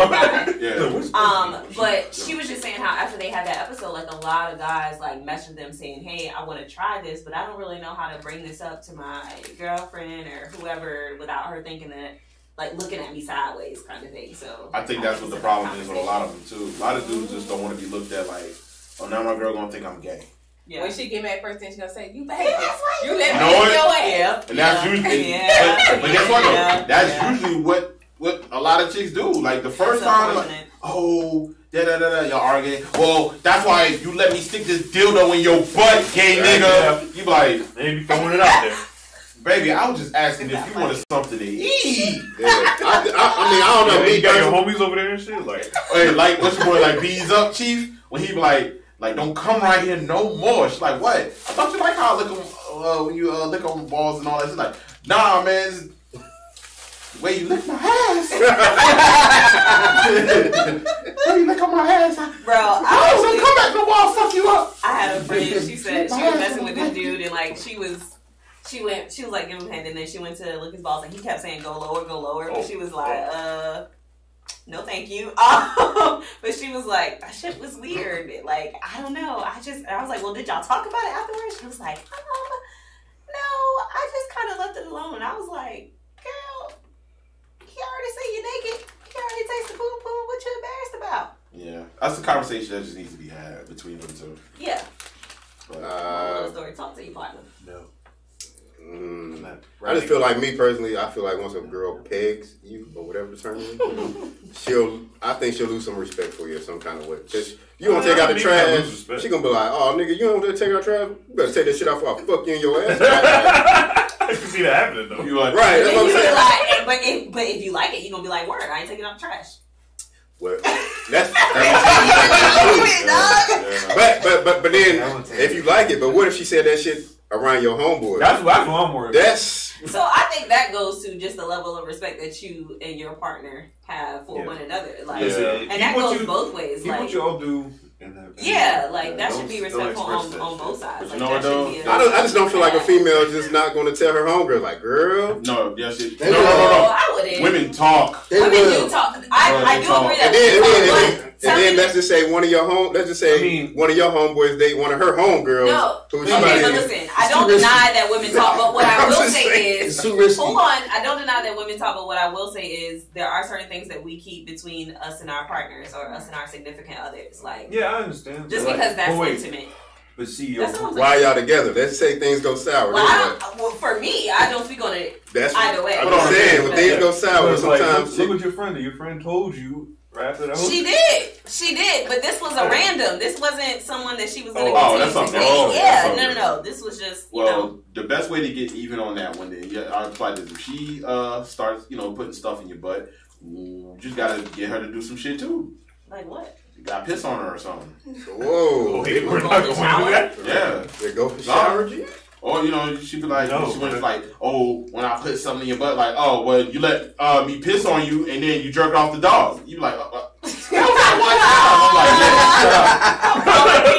but she was just saying how after they had that episode, like a lot of guys like messaged them saying, "Hey, I want to try this, but I don't really know how to bring this up to my girlfriend or whoever without her thinking that." Like looking at me sideways, kind of thing. So I think that's what the problem is with a lot of them too. A lot of dudes just don't want to be looked at like, oh, now my girl gonna think I'm gay. Yeah. When she get mad first thing she gonna say, you behaved. You let me in your way. Yeah. And that's usually but guess what though? That's usually what a lot of chicks do. Like the first time like, oh, y'all arguing. Well, that's why you let me stick this dildo in your butt, gay nigga. You be like, they be throwing it out there. Baby, I was just asking if you wanted something to eat. Yeah. I mean, I don't know. You got your homies over there and shit. Like, hey, like what's your boy like? Bees up, Chief. When he be like, don't come right here no more. She's like, what? I thought you like how I lick them when you lick on balls and all that. She's like, nah, man. The way you lick my ass. The way you lick on my ass. Bro, I don't come back no more. I'll fuck you up. I had a friend. She said she was messing with this dude and like she was like giving him hand and then she went to lick his balls and he kept saying go lower. But she was like, no thank you. But she was like, that shit was weird. Like, I don't know. I was like, well, did y'all talk about it afterwards? She was like, no, I just kind of left it alone. I was like, girl, he already said you naked. He already tasted poo-poo. What you embarrassed about? Yeah, that's the conversation that just needs to be had between them two. Yeah. But, story. Talk to your partner. No. I just feel like me personally, I feel like once a girl pegs you or whatever the term is, I think she'll lose some respect for you in some kind of way. Cause you don't take out the trash, she gonna be like, oh nigga, you don't want to take out trash? You better take that shit out before I fuck you in your ass. I can see that happening though. You like, right? That's what I'm But saying. if you like it, you gonna be like, word, I ain't taking out the trash. Well, that's but then if you like it, but what if she said that shit around your homeboy? That's what I'm worried about. So I think that goes to just the level of respect that you and your partner have for one another. Like, and that goes both ways. Like, what y'all do. That should be respectful on both sides. You know what though? I just don't feel like a female is just not going to tell her homegirl like, girl. No, yes, no. I wouldn't. Women talk. Women do talk. I do agree that. And then let's just say one of your homeboys date one of her homegirls. No, but listen, I don't deny that women talk, but what I will say is, hold on, I don't deny that women talk, but what I will say is there are certain things that we keep between us and our partners or us and our significant others. Like, yeah, I understand. Just because that's intimate. But see, why y'all together? Let's say things go sour. Well, for me, I don't speak on it either way. I'm just saying, when things go sour, sometimes. Look what your friend did. Your friend told you. She did, but this was a random. This wasn't someone that she was going to that's something. No. This was just, the best way to get even on that one day, I applied this. If she starts, putting stuff in your butt, you just got to get her to do some shit too. Like what? You got piss on her or something. Whoa. We're not going to do that. Whoa. We're not going to do that. Yeah. They go for shower, G? Or, you know, she'd be like, No, she went like, oh, when I put something in your butt, like, oh, well, you let me piss on you and then you jerk off the dog. You be like, I'm like,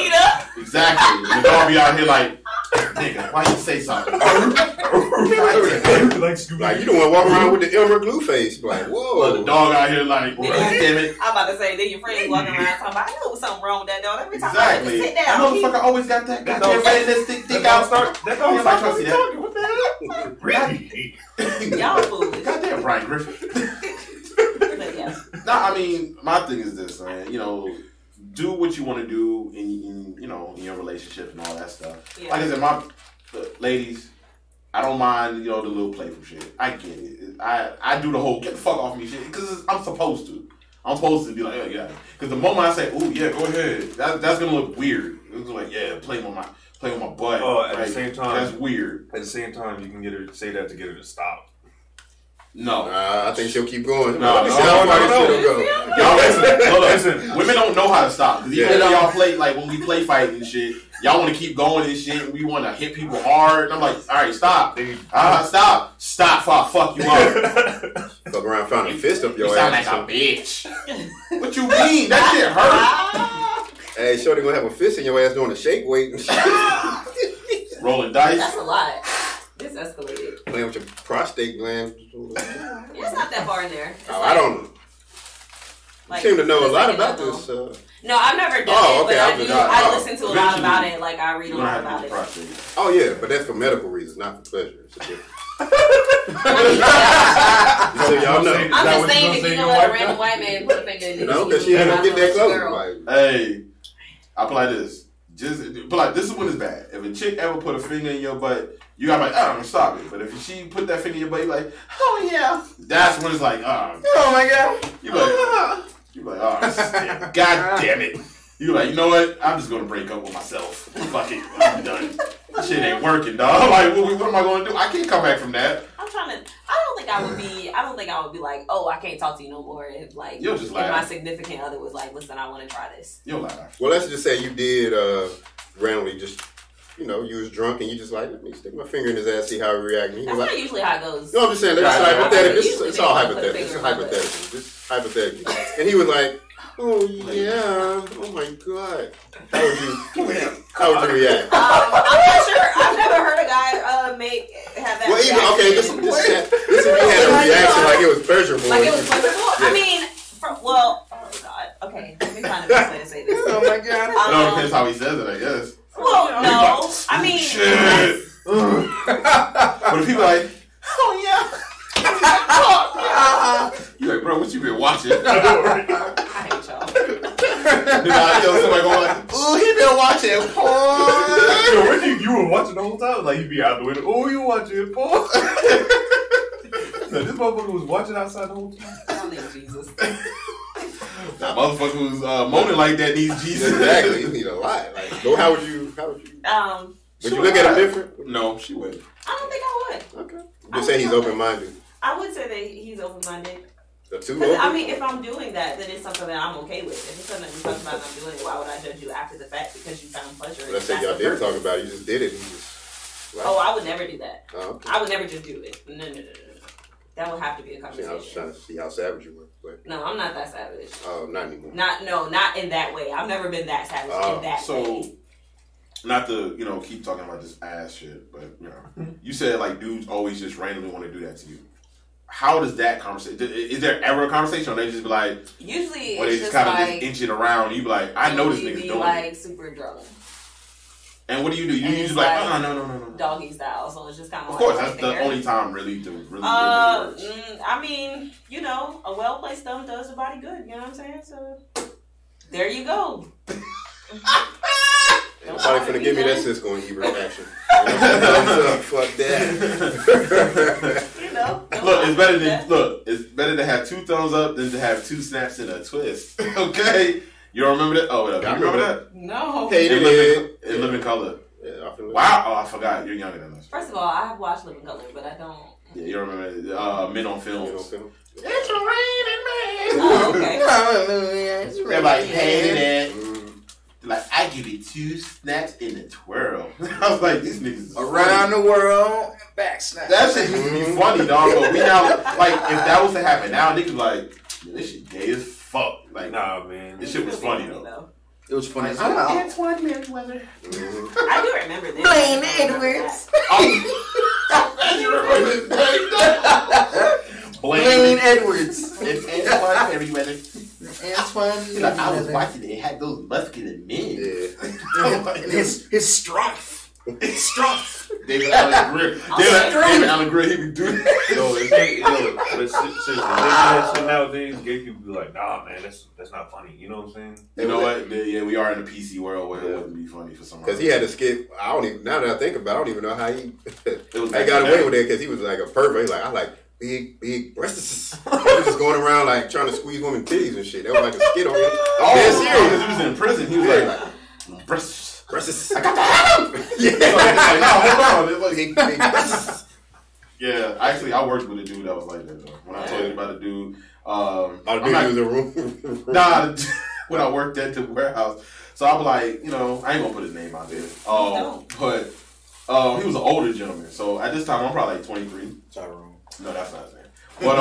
yeah. Exactly. The dog be out here like, nigga, why you say something? Like, you don't want to walk around with the Elmer glue face. Like, whoa. Well, the dog out here like, damn it. I'm about to say, then your friends walking around talking about, I know something wrong with that dog. Every time Exactly. I sit down. That motherfucker always got that goddamn redness thick out start. That dog Everybody start trying to see talking. What the hell? Really? Y'all fools. Goddamn Brian Griffin. But yeah. Nah, I mean, my thing is this, man. You know, do what you want to do in you know, in your relationship and all that stuff. Yeah. Like I said, my ladies, I don't mind, you know, the little playful shit. I get it. I do the whole get the fuck off me shit because I'm supposed to. I'm supposed to be like, yeah. Because the moment I say, oh yeah, go ahead, that's gonna look weird. It's like, yeah, play with my butt. Oh, at the same time, that's weird. At the same time, you can get her to say that to get her to stop. No, I think she'll keep going. No. Y'all listen. Women don't know how to stop. Because even when y'all play, like when we play fight and shit, y'all want to keep going and shit. And we want to hit people hard. And I'm like, all right, stop. Stop. Before I fuck you up. Fuck around, found a fist up your you ass. sound like a bitch. What you mean? That shit hurt. Hey, shorty gonna have a fist in your ass doing a shake weight and shit. Rolling dice. That's a lot. This escalated. Playing with your prostate gland. It's not that far in there. I don't. Like, you seem to know a lot about level. this. No, I've never done it, but I listen to a lot about it. Like, I read a lot about it. Oh, yeah, but that's for medical reasons, not for pleasure. It's a difference. So y'all know. I'm just saying if you gonna let a random white man put a finger in No, because she ain't gonna get that close. Hey, I play this. This is when it's bad. If a chick ever put a finger in your butt, you gotta be like, oh, stop it. But if she put that finger in your butt, you're like, oh yeah. That's when it's like, oh my god. You be like, oh, god damn it. You like, you know what? I'm just gonna break up with myself. Fuck it, I'm done. This shit ain't working, dog. Like, what am I gonna do? I can't come back from that. I don't think I would be like, oh, I can't talk to you no more. If like, you'll just if laugh. my significant other was like, listen, I want to try this. You'll laugh. Well, let's just say you did randomly just, you know, you was drunk and you just like, let me stick my finger in his ass, see how he reacts. That's not usually how it goes. No, I'm just saying, that's hypothetical. It's all hypothetical. It's hypothetical. Just hypothetical. And he was like, oh yeah, oh my god. How would you react? I'm not sure. I've never heard a guy have that. Well, even reaction. okay, this if he had a reaction like it was pleasurable. Like it was pleasurable. Yeah. I mean, oh god. Okay, let me find the best way to say this. Oh my god. It all depends how he says it, I guess. Well, no. I mean, shit. But if people like, oh yeah. You're like, bro, what you been watching? I hate y'all. Somebody going like, oh, he been watching porn. Yo, you were watching the whole time? Like, you be out the window, oh, you watching porn? So this motherfucker was watching outside the whole time? I don't need Jesus. That motherfucker who's moaning like that needs Jesus. Exactly. You need a lot. Like, how would you? Would you look at him different? No, she wouldn't. I don't think I would. Okay. Just say he's open-minded. I would say that he's open-minded. I mean, if I'm doing that, then it's something that I'm okay with. If it's something that we talk about and I'm doing it, why would I judge you after the fact because you found pleasure in it? Let's say y'all did talk about it. You just did it. Oh, I would never do that. Oh, okay. I would never just do it. No. That would have to be a conversation. I was trying to see how savage you were. But... No, I'm not that savage. Oh, not anymore. Not in that way. I've never been that savage in that way. Not to, keep talking about this ass shit, but, you said, like, dudes always just randomly want to do that to you. How does that conversation, is there ever a conversation or they just be like, usually or they just kind of just inch it around and you be like, I know this nigga's doing like it. super drunk. And what do? You just like, no. Doggy style, so it's just kind of Of course, that's the only time really to really I mean, a well-placed thumb does the body good, you know what I'm saying? So, there you go. Nobody finna give me that Cisco and Hebrew action. Fuck that. It's better to have 2 thumbs up than to have 2 snaps and a twist. Okay? You don't remember that? Oh, whatever. You remember that? No. Hey, in Living Color. Yeah, wow. Oh, I forgot. You're younger than us. First of all, I have watched Living Color, but I don't Yeah, you remember Men on Films. Men on Film. It's raining, man. Oh, okay. They're like, hey, like, I give it 2 snaps in a twirl. I was like, these niggas is Around the world, back snap. That shit used to be funny, dog. But we now, like, if that was to happen now, niggas like, this shit gay as fuck. Like, nah, man. This shit was funny, though. It was funny as I'm hell. Antoine Merriweather. I do remember this. Blaine Edwards. Blaine Edwards. It's Antoine Merriweather. Antoine. Like, I was watching it. It had those muscular men. Yeah. And his strength. David Allen Gray, he be doing that. Yo, but since the that shit nowadays, gay people be like, nah, man, that's not funny. You know what I'm saying? You know what? Yeah, we are in a PC world where it wouldn't be funny for some reason. Because he had to skip. I don't even. Now that I think about it, I don't even know how he I got away with it. Because he was like a pervert. He's like, I like big breasts. He was just going around like trying to squeeze women's titties and shit. That was like a skit on him. Oh, serious. Because he was in prison. He was like breasts. I got to have him. Yeah. Like, no, hold on. It's like, Big breasts. Yeah, actually, I worked with a dude that was like that, though. When I told you about a dude, I'll do you in the room. Nah, when I worked at the warehouse. So I was like, you know, I ain't gonna put his name out there. But he was an older gentleman. So at this time, I'm probably like 23. Tyrone. No, that's not his name. But,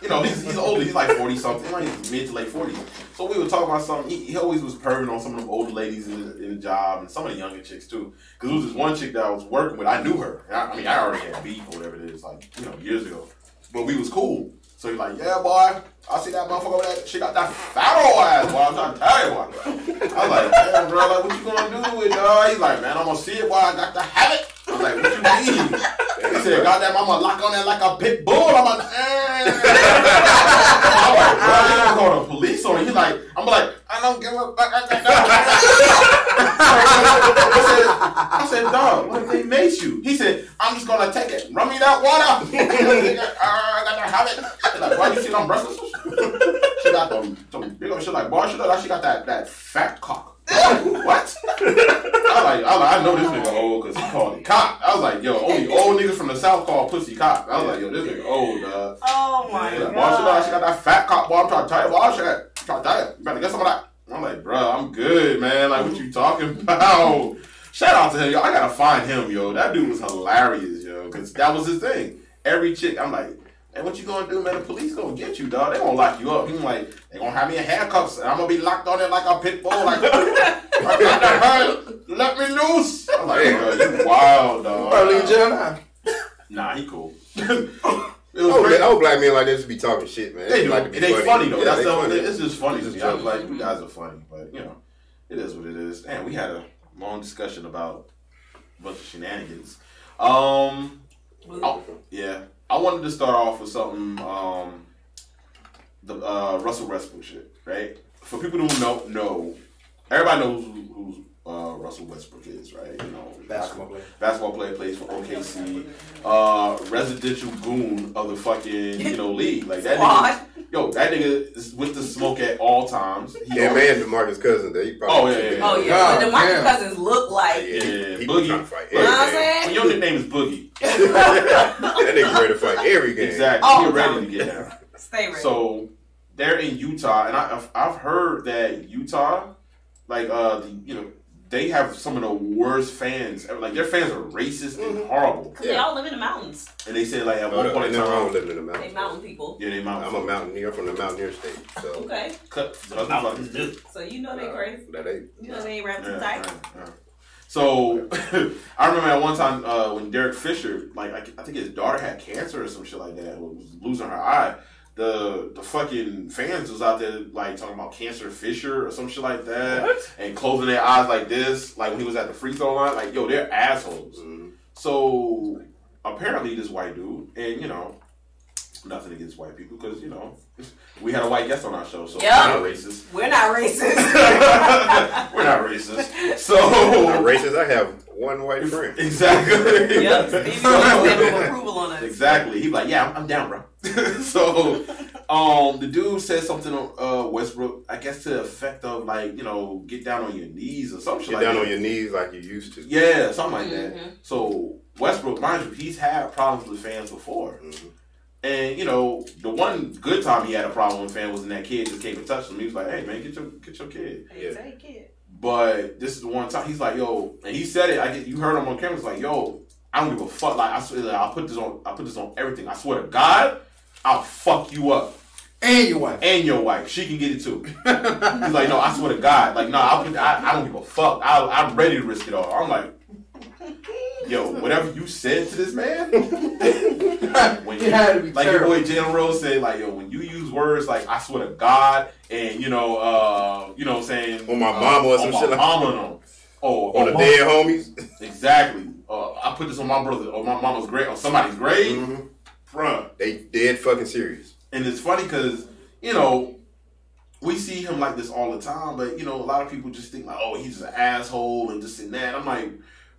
you know, he's older. He's like 40-something. Like mid to late 40s. So we were talking about something. He always was perving on some of them older ladies in the job and some of the younger chicks, too. Because there was this one chick that I was working with. I knew her. I mean, I already had beef or whatever it is, like, you know, years ago. But we was cool. So he's like, yeah, boy, I see that motherfucker over there. She got that fat old ass, boy. I'm trying to tell you, boy. I was like, damn, bro, like, what you gonna do with it, dog? He's like, man, I'm gonna see it, boy. I got to have it. I was like, what you mean? He said, goddamn, I'm gonna lock on that like a pit bull. I'm like, I'm like, bro, you gonna call the police on it. He's like, I'm like, I don't give a fuck. I said, dog, what if they mace you? He said, I'm just gonna take it. Run me that water. I got to have it. She's like, why you see them breasts? She got them big old shit like, boy, she got that fat cock. What? I know this nigga old because he called it cock. I was like, yo, only old niggas from the South call pussy cock. I was like, yo, this nigga old, dog. Oh my god. Boy, she got that fat cock, boy. I'm trying to tell you, boy. I'm trying to tell you. You better get some of that. I'm like, bro, I'm good, man. Like, what you talking about? Shout out to him, yo. I gotta find him, yo. That dude was hilarious, yo, because that was his thing. Every chick, I'm like, hey, what you gonna do, man? The police gonna get you, dog. They gonna lock you up. He's like, they gonna have me in handcuffs, and I'm gonna be locked on there like a pit bull. Like, let me loose. I'm like, bro, you wild, dog. Probably in jail now. Nah, he cool. Old black men like this be talking shit, man. They do. Like They funny though. Yeah, That's they the funny. It's just funny to me. I'm like, you guys are funny, but you know, it is what it is. And we had a long discussion about a bunch of shenanigans. Yeah, I wanted to start off with something. The Russell Westbrook shit, right? For people who don't know, everybody knows who Russell Westbrook is, right? You know, basketball player, plays for OKC. Residential goon of the fucking league. Like that nigga. Yo, that nigga is with the smoke at all times. Man, DeMarcus Cousins, he probably. Oh yeah. But DeMarcus Cousins look like. Yeah, Boogie. Trying to fight You know what I'm saying? When your nickname is Boogie. That nigga ready to fight every game. Exactly. Oh, You're ready to get down. Stay ready. So they're in Utah, and I've heard that Utah, like they have some of the worst fans ever. Like their fans are racist and horrible. Because they all live in the mountains. And they say like at one point in time, living in the mountains. They mountain people. Yeah, they mountain. I'm a mountaineer from the Mountaineer State. So. Okay. So you know they crazy. You know they ain't wrapped too tight. Right. So I remember at one time when Derek Fisher, like I think his daughter had cancer or some shit like that, was losing her eye. The fucking fans was out there like talking about Cancer Fisher or some shit like that, and closing their eyes like this, like when he was at the free throw line. Like, yo, they're assholes. Mm-hmm. So apparently this white dude, and nothing against white people because we had a white guest on our show, so we're not racist. We're not racist. We're not racist. So not racist. I have one white friend. Exactly. Yep. Stevie stamp of approval on us. Exactly. He's like, yeah, I'm down, bro. So, the dude said something on Westbrook, I guess to the effect of like, get down on your knees or something like that. Get down on your knees like you used to. Yeah, something like that. So Westbrook, mind you, he's had problems with fans before. Mm-hmm. And, you know, the one good time he had a problem with fans was when that kid just came and touched him. He was like, hey, man, get your kid. Say kid. But this is the one time he's like, yo, and he said it. You heard him on camera. He's like, yo, I don't give a fuck. Like, I swear, like, I'll put this on everything. I swear to God, I'll fuck you up. And your wife. And your wife. She can get it too. He's like, no, I swear to God. Like, no, I don't give a fuck. I'm ready to risk it all. I'm like, yo, whatever you said to this man, when you had to be like terrible. Your boy Jalen Rose said, like, yo, when you use words like I swear to God and you know what I'm saying, on my mama or some shit like that. On the dead homies. Exactly. I put this on my brother or my mama's grave or somebody's grave. Mm-hmm. Bruh. They dead fucking serious. And it's funny because, you know, we see him like this all the time, but, you know, a lot of people just think like, oh, he's just an asshole and this and that. I'm like,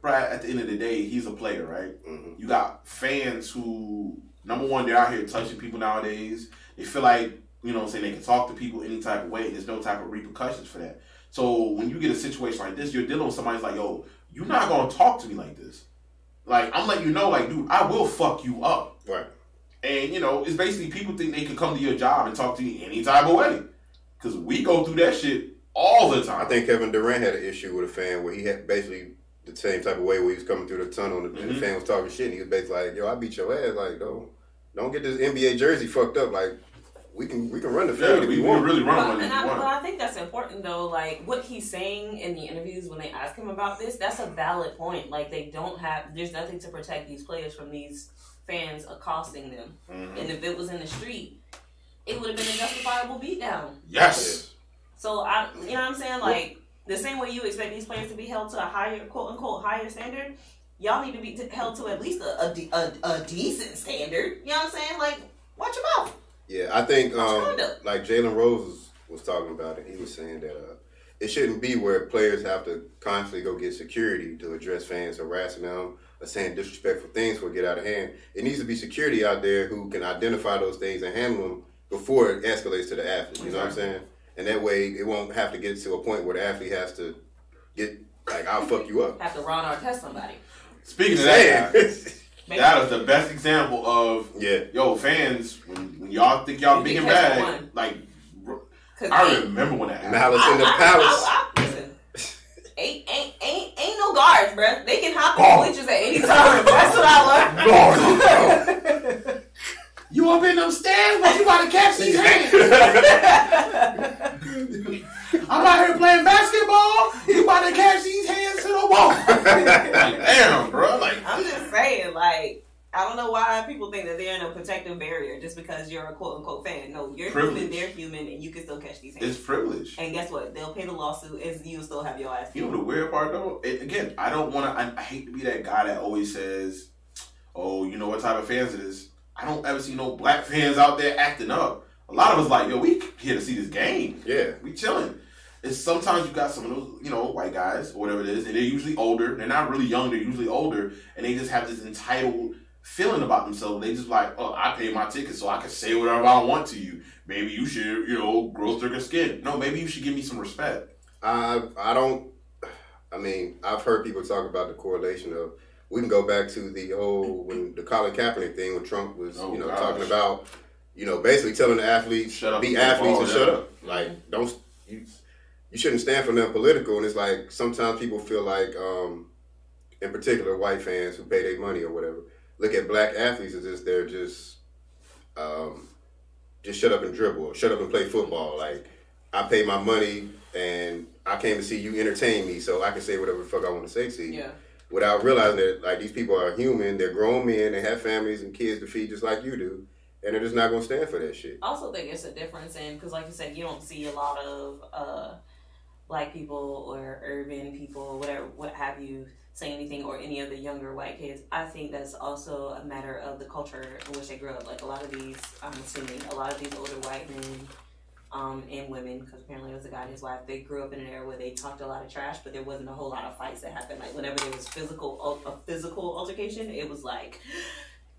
right, at the end of the day, he's a player, right? Mm-hmm. You got fans who, number one, they're out here touching people nowadays. They feel like, you know what I'm saying, they can talk to people any type of way. There's no type of repercussions for that. So when you get a situation like this, you're dealing with somebody who's like, yo, you're not going to talk to me like this. Like, I'm letting you know, like, dude, I will fuck you up. Right. And, you know, it's basically people think they can come to your job and talk to you any type of way. Because we go through that shit all the time. I think Kevin Durant had an issue with a fan where he had basically the same type of way where he was coming through the tunnel and the fan was talking shit and he was basically like, yo, I beat your ass. Like, don't get this NBA jersey fucked up. Like, we can run the field if we want. Really run but I think that's important though. Like what he's saying in the interviews when they ask him about this, that's a valid point. Like there's nothing to protect these players from these fans accosting them. Mm-hmm. And if it was in the street, it would have been a justifiable beatdown. Yes. So you know what I'm saying? Like the same way you expect these players to be held to a higher, quote unquote, higher standard, y'all need to be held to at least a decent standard. You know what I'm saying? Like watch your mouth. Yeah, I think like Jalen Rose was talking about it. He was saying that it shouldn't be where players have to constantly go get security to address fans harassing them or saying disrespectful things will get out of hand. It needs to be security out there who can identify those things and handle them before it escalates to the athlete. You know what I'm saying? And that way it won't have to get to a point where the athlete has to get, like, I'll fuck you up. Have to run or test somebody. Speaking of that, that was the best example of, yo, fans, when y'all think y'all big and bad, like, I remember when that happened. Malice in the Palace. Listen, ain't no guards, bruh. They can hop in the bleachers at any time. That's what I learned. You up in them stands, but you about to catch these hands. I'm out here playing basketball. You about to catch these hands to the wall. Like, damn, bro. Like, I'm just saying, like, I don't know why people think that they're in a protective barrier just because you're a quote unquote fan. No, you're human, they're human, and you can still catch these hands. It's privilege. And guess what? They'll pay the lawsuit, and you'll still have your ass. You know the weird part though? Again, I don't want to. I hate to be that guy that always says, "Oh, you know what type of fans it is." I don't ever see no black fans out there acting up. A lot of us like, yo, we here to see this game. Yeah, we chilling. It's sometimes you got some of those, you know, white guys or whatever it is, and they're usually older. They're not really young. They're usually older, and they just have this entitled feeling about themselves. They just like, oh, I paid my ticket, so I can say whatever I want to you. Maybe you should, you know, grow thicker skin. No, maybe you should give me some respect. I mean, I've heard people talk about the correlation of. We can go back to the when the Colin Kaepernick thing when Trump was, talking about, basically telling the athletes, be athletes and shut up. Like, you shouldn't stand for nothing political. And it's like, sometimes people feel like, in particular, white fans who pay their money or whatever, look at black athletes as if they're just shut up and dribble or shut up and play football. Like, I pay my money and I came to see you entertain me so I can say whatever the fuck I want to say to you. Yeah. Without realizing that, like, these people are human, they're grown men, they have families and kids to feed just like you do, and they're just not going to stand for that shit. I also think it's a difference in, because like you said, you don't see a lot of black people or urban people, whatever, what have you, say anything, or any of the younger white kids. I think that's also a matter of the culture in which they grew up. Like, a lot of these, I'm assuming, a lot of these older white men, and women, because apparently it was a guy and his wife, they grew up in an era where they talked a lot of trash, but there wasn't a whole lot of fights that happened. Like, whenever there was a physical altercation, it was like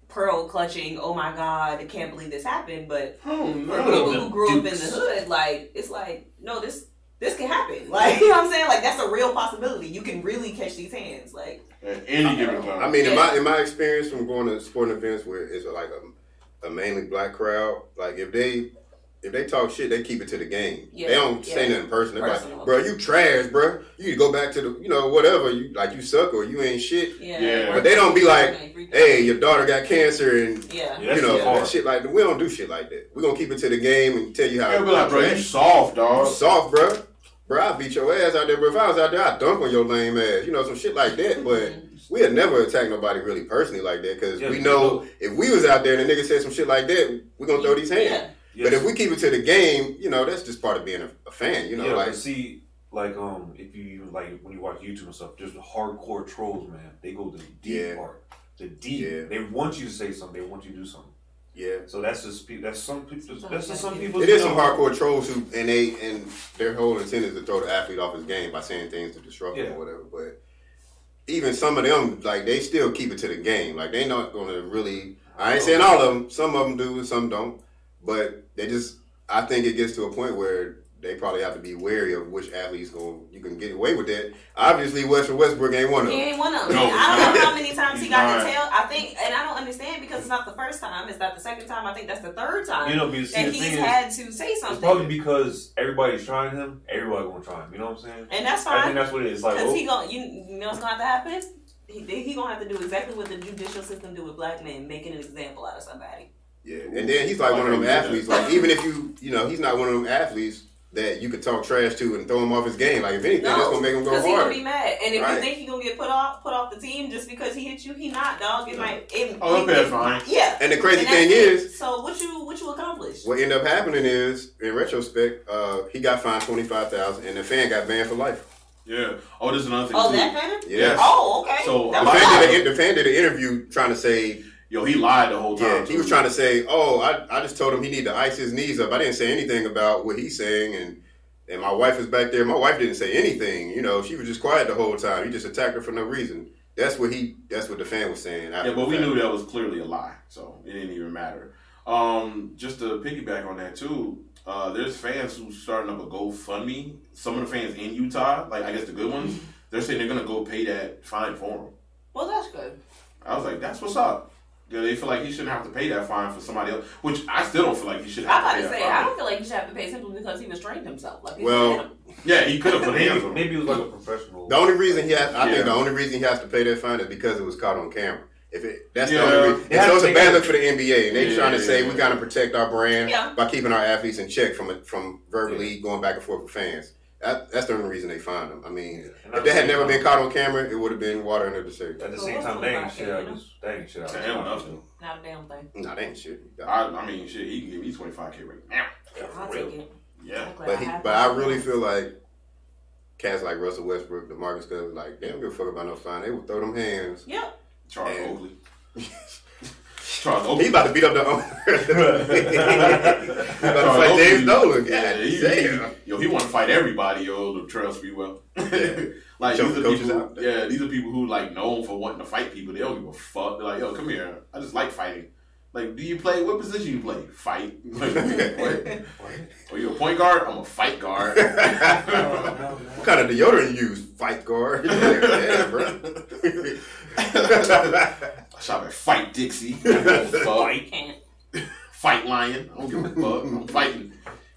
pearl clutching, oh my god, I can't believe this happened. But for people who grew up in the hood, like, it's like, no, this this can happen. Like, you know what I'm saying? Like, that's a real possibility. You can really catch these hands. Like, at any given time. I mean, in my experience from going to sporting events where it's like a mainly black crowd, like if they talk shit, they keep it to the game. Yeah, they don't say nothing personal. They're like, bro, you trash, bro. You need to go back to the, whatever. You suck or you ain't shit. Yeah. But they don't be like, hey, your daughter got cancer and, that shit like that. We don't do shit like that. We're going to keep it to the game and tell you how. They'll be like, bro, you soft, dog. You soft, bro. Bro, I beat your ass out there, bro. If I was out there, I'd dunk on your lame ass. Some shit like that. But we had never attacked nobody really personally like that because we know if we was out there and the nigga said some shit like that, we're going to throw these hands. Yeah. Yes. But if we keep it to the game, that's just part of being a fan, like see, like if you like when you watch YouTube and stuff, just hardcore trolls, man. They go to the deep part, the deep. Yeah. They want you to say something. They want you to do something. Yeah. So that's just some people. That's just some people. It is some hardcore trolls who and their whole intent is to throw the athlete off his game by saying things to disrupt him or whatever. But even some of them, like they still keep it to the game. Like they not gonna really. I ain't saying all of them. Some of them do, and some don't. But I think it gets to a point where they probably have to be wary of which athletes you can get away with that. Obviously, Westbrook ain't one of them. He ain't one of them. No, I don't know how many times he got to tell. I think, and I don't understand because it's not the first time. It's not the second time. I think that's the third time that he's had to say something. It's probably because everybody's trying him. Everybody gonna try him. You know what I'm saying? And that's fine. I think that's what it is. Like, because you know what's gonna have to happen? He gonna have to do exactly what the judicial system do with black men, making an example out of somebody. Yeah, and then he's like one of them athletes. Like even if he's not one of them athletes that you could talk trash to and throw him off his game. Like if anything, that's gonna make him go hard. Because he gonna be mad, and if you think he gonna get put off the team just because he hit you, he not, dog. It might. That's fine. Yeah. And the crazy thing is, so what you accomplished? What ended up happening is, in retrospect, he got fined $25,000, and the fan got banned for life. Yeah. Oh, this is another thing. Oh, that fan? Yeah. Oh, okay. So the fan did an interview trying to say. Yo, he lied the whole time. Yeah, he was trying to say, I just told him he need to ice his knees up. I didn't say anything about what he's saying, and my wife is back there. My wife didn't say anything. She was just quiet the whole time. He just attacked her for no reason. That's what the fan was saying. Yeah, but we knew that was clearly a lie, so it didn't even matter. Just to piggyback on that too, there's fans who starting up a GoFundMe. Some of the fans in Utah, like I guess the good ones, they're saying they're gonna go pay that fine for him. Well, that's good. I was like, that's what's up. Yeah, they feel like he shouldn't have to pay that fine for somebody else, which I still don't feel like he should have to pay that fine. I don't feel like he should have to pay simply because he restrained himself. Like, yeah, he could have put hands on him. Maybe he was like a professional. The only reason I think the only reason he has to pay that fine is because it was caught on camera. That's the only reason. And so it's a bad look for the NBA, and they're trying to say we gotta protect our brand by keeping our athletes in check from verbally going back and forth with fans. That's the only reason they fined him. I mean, if they had never been caught on camera, it would have been water under the sea. At the same time, they ain't shit out. They ain't shit out. Nothing. Not a damn thing. Nah, they ain't shit. I mean, shit. He can give me $25K right now. I'll take it. Yeah. But I really feel like cats like Russell Westbrook, DeMarcus Cousins, like they don't give a fuck about no fine. They would throw them hands. Yep. Charles Oakley. He about to beat up the owner. He about to fight James Dolan. He want to fight everybody, the Trail Speed well. Like these are people who like known for wanting to fight people. They don't give a fuck. They're like, yo, come here. I just like fighting. Like, do you play? What position you play? Fight. Like, what? Oh, you a point guard? I'm a fight guard. What kind of deodorant you use? Fight guard. Yeah, bro. I shop at Fight Dixie. Fight can't. Fight Lion. I don't give a fuck. I'm fighting.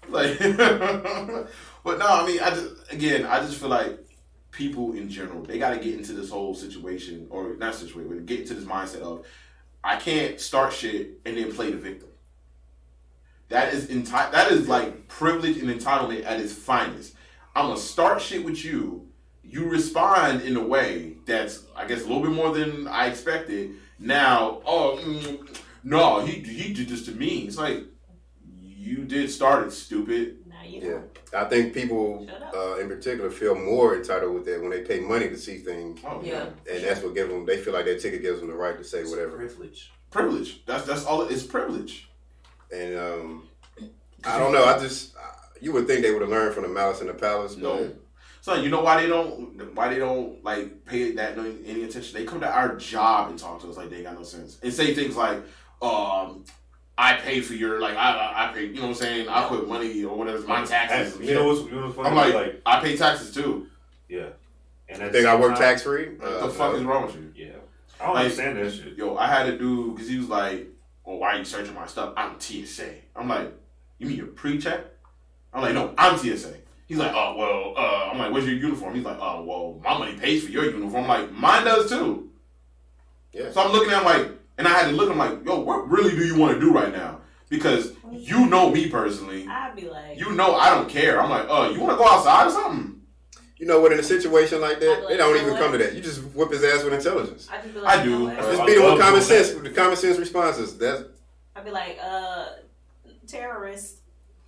Like, but no, I mean, I just feel like people in general, they got to get into this whole situation, or not situation, but get into this mindset of, I can't start shit and then play the victim. That is like privilege and entitlement at its finest. I'm gonna start shit with you. You respond in a way that's, I guess, a little bit more than I expected. Now, no, he did this to me. It's like, you did start it, stupid. Now you know. I think people in particular feel more entitled with that when they pay money to see things. Oh yeah. And that's what gives them. They feel like that ticket gives them the right to say whatever. Privilege. That's all. It's privilege. And I don't know. You would think they would have learned from the Malice in the Palace. No. So you know why they don't like pay that any attention? They come to our job and talk to us like they ain't got no sense and say things like, I pay for your, like, I pay, you know what I'm saying? I put money or whatever, my taxes. You know what's funny? I'm like, I pay taxes too. Yeah. And you think I work tax free? What the fuck is wrong with you? Yeah. I don't understand that shit. Yo, I had a dude, because he was like, well, why are you searching my stuff? I'm TSA. I'm like, you mean your pre-check? I'm like, no, I'm TSA. He's like, oh, well, I'm like, where's your uniform? He's like, oh, well, my money pays for your uniform. I'm like, mine does too. Yeah. So I'm looking at him like, and I had to look at him like, yo, what really do you want to do right now? Because you know me personally. I'd be like, you know I don't care. I'm like, you want to go outside or something? You know what? In a situation like that, they don't even come to that. You just whip his ass with intelligence. I just be like, I do. Just beat him with common sense. The common sense responses. I'd be like, terrorist.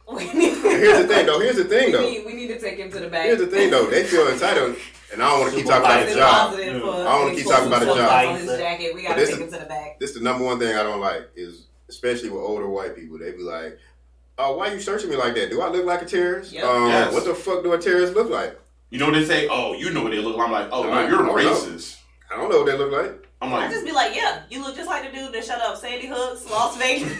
Here's the thing, though. We need to take him to the back. Here's the thing, though. They feel entitled, and I don't want to keep talking about the job. I don't want to keep talking about the job. On his jacket. We gotta take him to the back. This is the number one thing I don't like is, especially with older white people, they be like, "Oh, why are you searching me like that? Do I look like a terrorist? Yep. Yes. What the fuck do a terrorist look like?" You know what they say? Oh, you know what they look like. I'm like, oh, no, you're racist. I don't know what they look like. I'm like, I just be like, yeah, you look just like the dude that shut up Sandy Hooks, Las Vegas.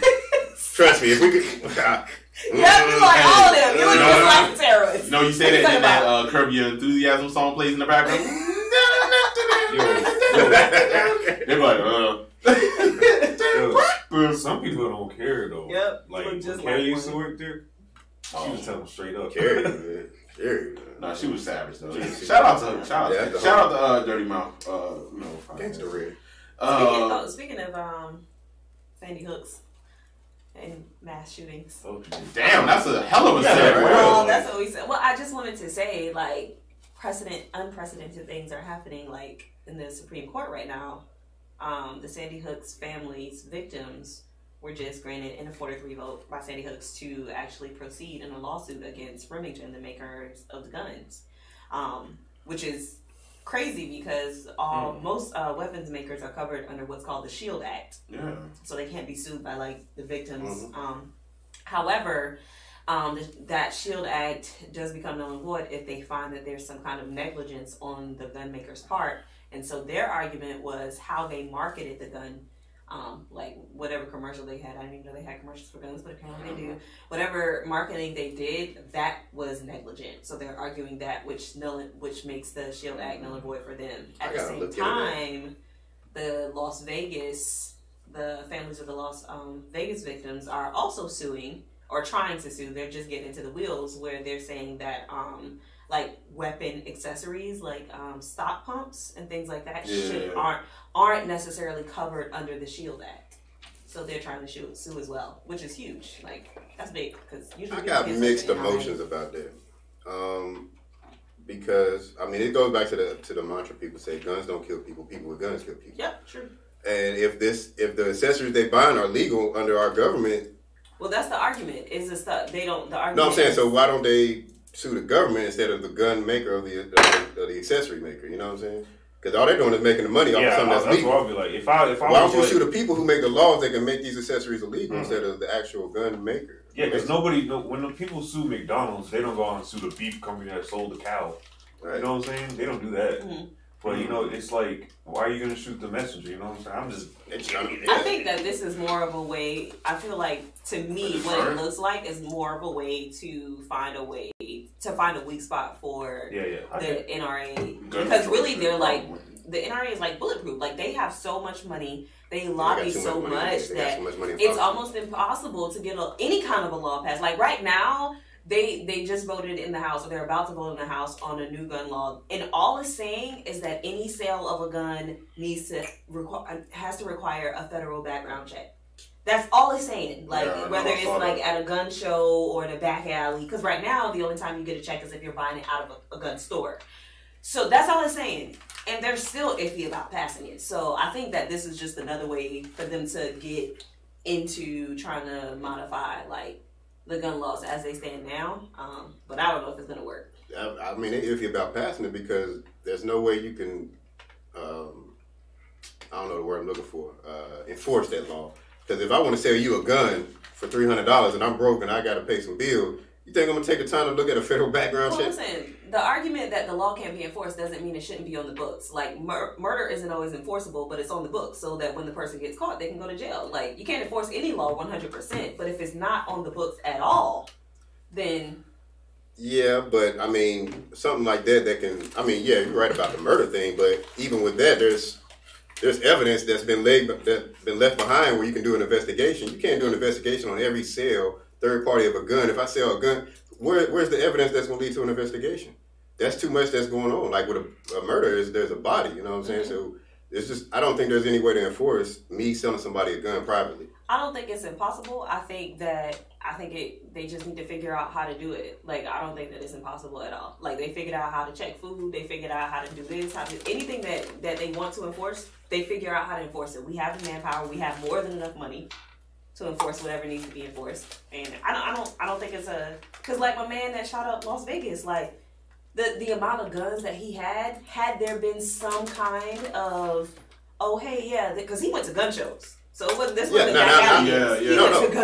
Trust me, if we could. Yeah, you like all of them. You look just like a terrorist. You know, you say that in that Curb Your Enthusiasm song plays in the background. They're like, Some people don't care though. Yep. Like, just Carrie like used to work there. She was telling them straight up. Carrie, man. Carrie. Nah, she was savage though. Shout out to her. Shout out to Dirty Mouth. Gangsta Red. Speaking of Sandy Hooks and mass shootings. Oh, damn, that's a hell of a segue. Well, that's what we said. Well, I just wanted to say, like, unprecedented things are happening, like, in the Supreme Court right now. The Sandy Hooks family's victims were just granted in a 4-3 vote by Sandy Hooks to actually proceed in a lawsuit against Remington, the makers of the guns, which is crazy because most weapons makers are covered under what's called the SHIELD Act. Yeah. So they can't be sued by, like, the victims. However, that SHIELD Act does become null and void if they find that there's some kind of negligence on the gun maker's part. And so their argument was how they marketed the gun. Like whatever commercial they had, I didn't even know they had commercials for guns, but apparently they do. Whatever marketing they did, that was negligent. So they're arguing that, which makes the SHIELD Act null and void for them. At the same time, the families of the Las Vegas victims are also suing or trying to sue. They're just getting into the wheels where they're saying that like weapon accessories, like stock pumps and things like that, aren't necessarily covered under the SHIELD Act. So they're trying to sue as well, which is huge. Like, that's big because usually I got mixed emotions about that. Because I mean, it goes back to the mantra people say: guns don't kill people; people with guns kill people. Yep, true. And if the accessories they buying are legal under our government, well, that's the argument. Is the stuff they don't? The argument. No, I'm saying, so why don't they sue the government instead of the gun maker or the accessory maker? You know what I'm saying? Because all they're doing is making the money off of something that's legal. What I'll be like. If I why don't you sue the people who make the laws that can make these accessories illegal instead of the actual gun maker? Yeah, because when the people sue McDonald's, they don't go out and sue the beef company that sold the cow. Right. You know what I'm saying? They don't do that. Mm-hmm. But, you know, it's like, why are you going to shoot the messenger? You know what I'm saying? I think that this is more of a way, I feel like, to me, what it looks like is more of a way to find a weak spot for the NRA. Because really, they're like, the NRA is like bulletproof. Like, they have so much money, they lobby so much that it's almost impossible to get any kind of a law passed. Like, right now, They just voted in the House, or they're about to vote in the House on a new gun law, and all it's saying is that any sale of a gun has to require a federal background check. That's all it's saying. Like whether it's like at a gun show or in a back alley, because right now the only time you get a check is if you're buying it out of a gun store. So that's all it's saying, and they're still iffy about passing it. So I think that this is just another way for them to get into trying to modify like the gun laws as they stand now, but I don't know if it's going to work. I mean, they're iffy about passing it because there's no way you can, I don't know the word I'm looking for, enforce that law. Because if I want to sell you a gun for $300 and I'm broke and I got to pay some bills, You think I'm gonna take the time to look at a federal background check? Listen, the argument that the law can't be enforced doesn't mean it shouldn't be on the books. Like murder isn't always enforceable, but it's on the books so that when the person gets caught, they can go to jail. Like you can't enforce any law 100%, but if it's not on the books at all, then yeah. But I mean, something like that can. I mean, yeah, you're right about the murder thing, but even with that, there's evidence that's been left behind where you can do an investigation. You can't do an investigation on every sale, third party of a gun. If I sell a gun, where's the evidence that's going to lead to an investigation? That's too much that's going on. Like with a murder, there's a body, you know what I'm saying? So it's just, I don't think there's any way to enforce me selling somebody a gun privately. I don't think it's impossible. I think they just need to figure out how to do it. Like, I don't think that it's impossible at all. Like, they figured out how to check food. They figured out how to do this, anything that they want to enforce, they figure out how to enforce it. We have the manpower. We have more than enough money to enforce whatever needs to be enforced. And I don't think it's because like my man that shot up Las Vegas, like the amount of guns that he had there been some kind of, oh, hey, yeah, because he went to gun shows. So it wasn't this one the guy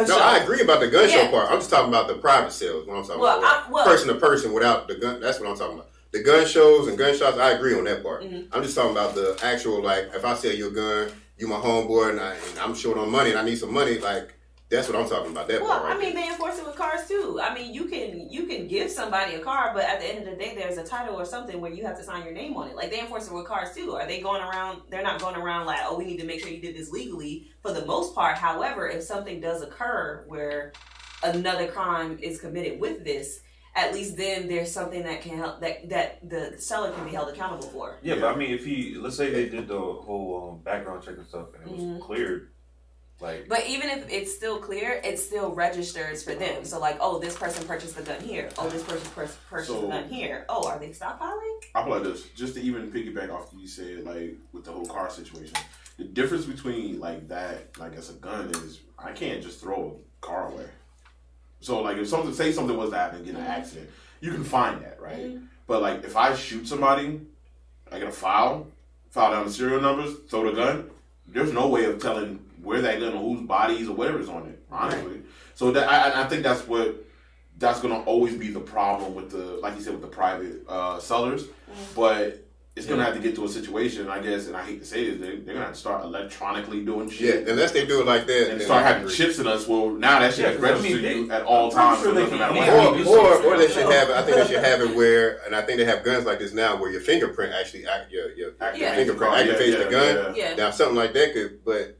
No, I agree about the gun show part. I'm just talking about the private sales. What I'm talking about. Person to person without the gun. That's what I'm talking about. The gun shows and gunshots, I agree on that part. Mm-hmm. I'm just talking about the actual, like, if I sell you a gun, you my homeboy, and I'm short on money and I need some money, like, that's what I'm talking about. That part. Right, I mean, they enforce it with cars too. I mean, you can give somebody a car, but at the end of the day, there's a title or something where you have to sign your name on it. Like, they enforce it with cars too. Are they going around? They're not going around like, oh, we need to make sure you did this legally for the most part. However, if something does occur where another crime is committed with this, at least then there's something that can help that the seller can be held accountable for. Yeah, but I mean, let's say they did the whole background check and stuff, and it was cleared. Like, but even if it's still clear, it still registers for them. So like, oh, this person purchased the gun here. Oh, this person purchased the gun here. Oh, are they stockpiling? I feel like this, just to even piggyback off what you said, like with the whole car situation. The difference between like that, like as a gun, is I can't just throw a car away. So like if something was to happen, get in an accident, you can find that, right? Mm-hmm. But like if I shoot somebody, I get a file down the serial numbers, throw the gun. There's no way of telling where that gun or whose bodies or whatever's on it, honestly. Right. So that I think that's going to always be the problem with the, like you said, with the private sellers. But it's going to have to get to a situation, I guess, and I hate to say this, they're going to have to start electronically doing shit. Yeah, unless they do it like that. And start having chips in us. Well, now that shit registers you at all times. Sure no matter what. Or they should have it, I think they should have it where, and I think they have guns like this now, where your fingerprint actually, your fingerprint activates the gun. Yeah. Now, something like that could, but,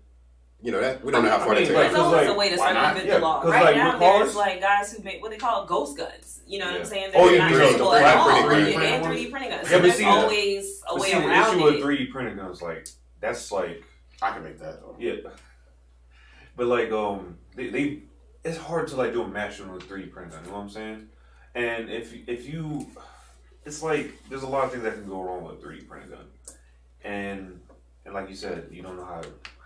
you know, that we don't know how far that takes. There's always a way to circumvent the law. Right now, there's like guys who make what they call ghost guns. You know what I'm saying? They're not usable at all. And 3D printing guns. So there's always a way around it. The issue with 3D printing guns, like, that's like, I can make that though. Yeah. But like, they it's hard to like do a mastering with 3D printing gun. You know what I'm saying? And if you, it's like there's a lot of things that can go wrong with a 3D printing gun. And like you said, you don't know how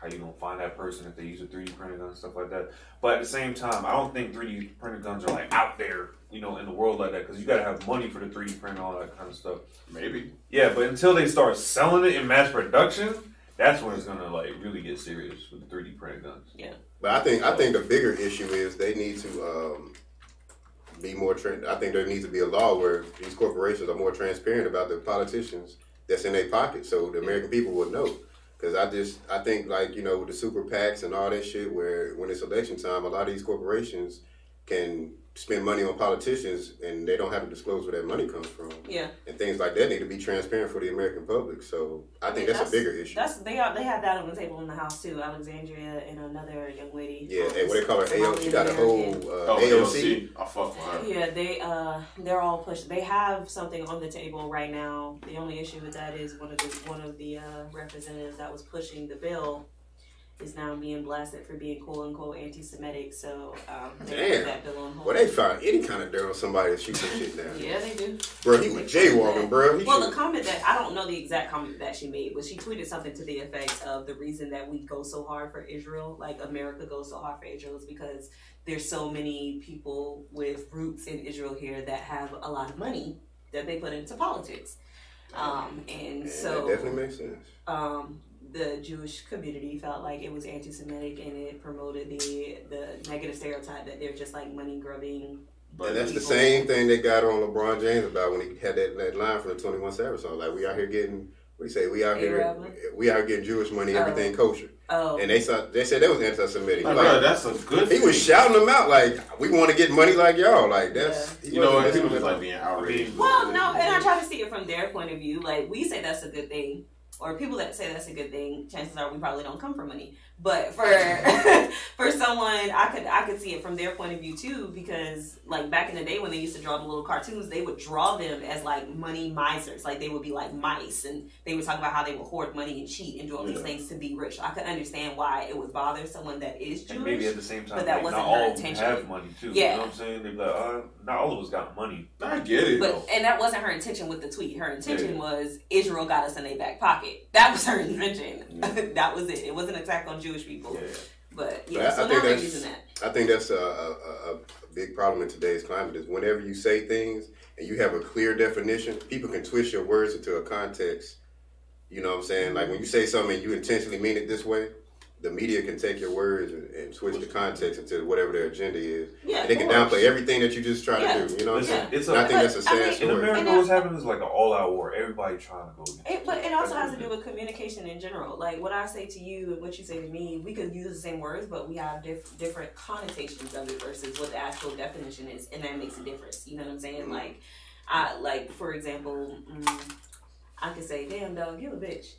you gonna find that person if they use a 3D printing gun and stuff like that. But at the same time, I don't think 3D printing guns are like out there, you know, in the world like that, because you gotta have money for the 3D print and all that kind of stuff. Maybe. Yeah, but until they start selling it in mass production, that's when it's gonna like really get serious with the 3D printing guns. Yeah. But I think the bigger issue is they need to be more. I think there needs to be a law where these corporations are more transparent about the politicians that's in their pocket, so the American people will know. Because I think, like, you know, with the super PACs and all that shit, where when it's election time, a lot of these corporations can spend money on politicians and they don't have to disclose where that money comes from. Yeah. And things like that need to be transparent for the American public. So I think that's a bigger issue. They have that on the table in the House too. Alexandria and another young lady. Yeah, and what they call her AOC. She got a whole AOC. I fuck with her. Yeah, they're all pushing. They have something on the table right now. The only issue with that is one of the representatives that was pushing the bill is now being blasted for being quote unquote anti-Semitic. So they put that bill on hold. Well, they found any kind of dirt on somebody that shoots some shit down. Yeah, they do. Bro, he was jaywalking, bro. The comment that I don't know the exact comment that she made, but she tweeted something to the effect of the reason that we go so hard for Israel, like America goes so hard for Israel, is because there's so many people with roots in Israel here that have a lot of money that they put into politics. So that definitely makes sense. The Jewish community felt like it was anti-Semitic and it promoted the negative stereotype that they're just like money-grubbing And that's the same thing they got on LeBron James about when he had that line from the 21 Savage song. Like, we out here getting, what do you say? We out here getting Jewish money, everything kosher. Oh. And they said that was anti-Semitic. Like, bro, that's a good thing. He was shouting them out like, we want to get money like y'all. Like, that's... Yeah. You know what? People just like being outraged. Well, no, and I try to see it from their point of view. Like, we say that's a good thing. Or people that say that's a good thing, chances are we probably don't come from money. But for for someone, I could see it from their point of view too, because like back in the day when they used to draw the little cartoons, they would draw them as like money misers. Like they would be like mice, and they would talk about how they would hoard money and cheat and do all these things to be rich. I could understand why it would bother someone that is Jewish. And maybe at the same time, but that wasn't not her all intention. have money too. Yeah. You know what I'm saying? They'd be like, not all of us got money. I get it. But and that wasn't her intention with the tweet. Her intention was Israel got us in their back pocket. That was her intention. That was it. It wasn't an attack on Jewish people. Yeah. But yeah, so now they're using that. I think that's a big problem in today's climate is whenever you say things and you have a clear definition, people can twist your words into a context. You know what I'm saying? Like when you say something and you intentionally mean it this way, the media can take your words and switch the context into whatever their agenda is. Yeah, and they can downplay everything that you just try to do. You know what I'm saying? I think that's a sad story. In America, what's happening is like an all-out war. Everybody trying to go against it. But it also has to do with communication in general. Like what I say to you and what you say to me, we could use the same words, but we have different connotations of it versus what the actual definition is, and that makes a difference. You know what I'm saying? Mm-hmm. Like for example, I could say, "Damn dog, you a bitch."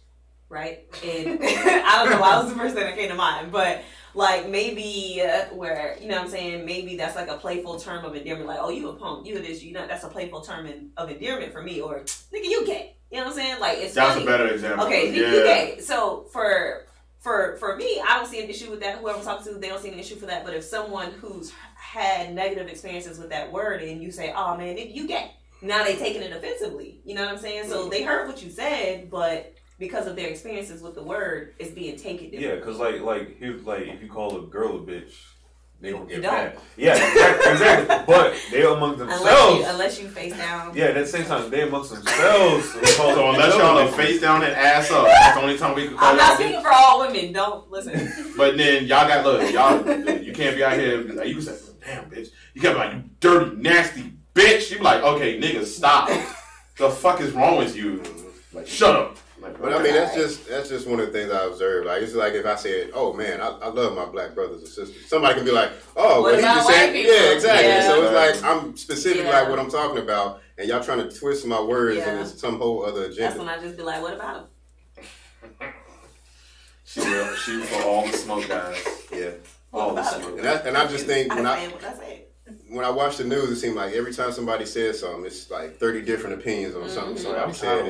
Right? And I don't know why that was the first thing that came to mind, but like maybe where, you know what I'm saying, maybe that's like a playful term of endearment, like, oh, you a punk, you a this, you know, that's a playful term of endearment for me, or nigga, you gay. You know what I'm saying? Like, it's that's funny. A better example. Okay, nigga, you gay. So for me, I don't see an issue with that. Whoever I'm talking to, they don't see an issue for that. But if someone who's had negative experiences with that word and you say, oh man, nigga, you gay, now they taking it offensively. You know what I'm saying? So they heard what you said, but because of their experiences with the word, it's being taken differently. Yeah, because like if you call a girl a bitch, they don't get mad. Don't. Yeah, exactly. But they among themselves. Unless you face down. Yeah, at the same time, they amongst themselves. So unless y'all are face down and ass up, that's the only time we can call I'm not speaking for all women. Don't listen. But then y'all got you can't be out here and be like, you can say, damn bitch. You can't be like, you dirty, nasty bitch. You be like, okay, nigga, stop. The fuck is wrong with you? Like, shut up. Like, but I mean, that's just one of the things I observed. Like, it's like if I said, "Oh man, I love my black brothers and sisters," somebody can be like, "Oh, what well, he just said, yeah, exactly." Yeah. So it's like I'm specific like what I'm talking about, and y'all trying to twist my words into some whole other agenda. That's when I just be like, "What about him?" She for all the smoke, guys. Yeah, all the smoke. And I just think when I watch the news, it seems like every time somebody says something, it's like 30 different opinions on something somebody said.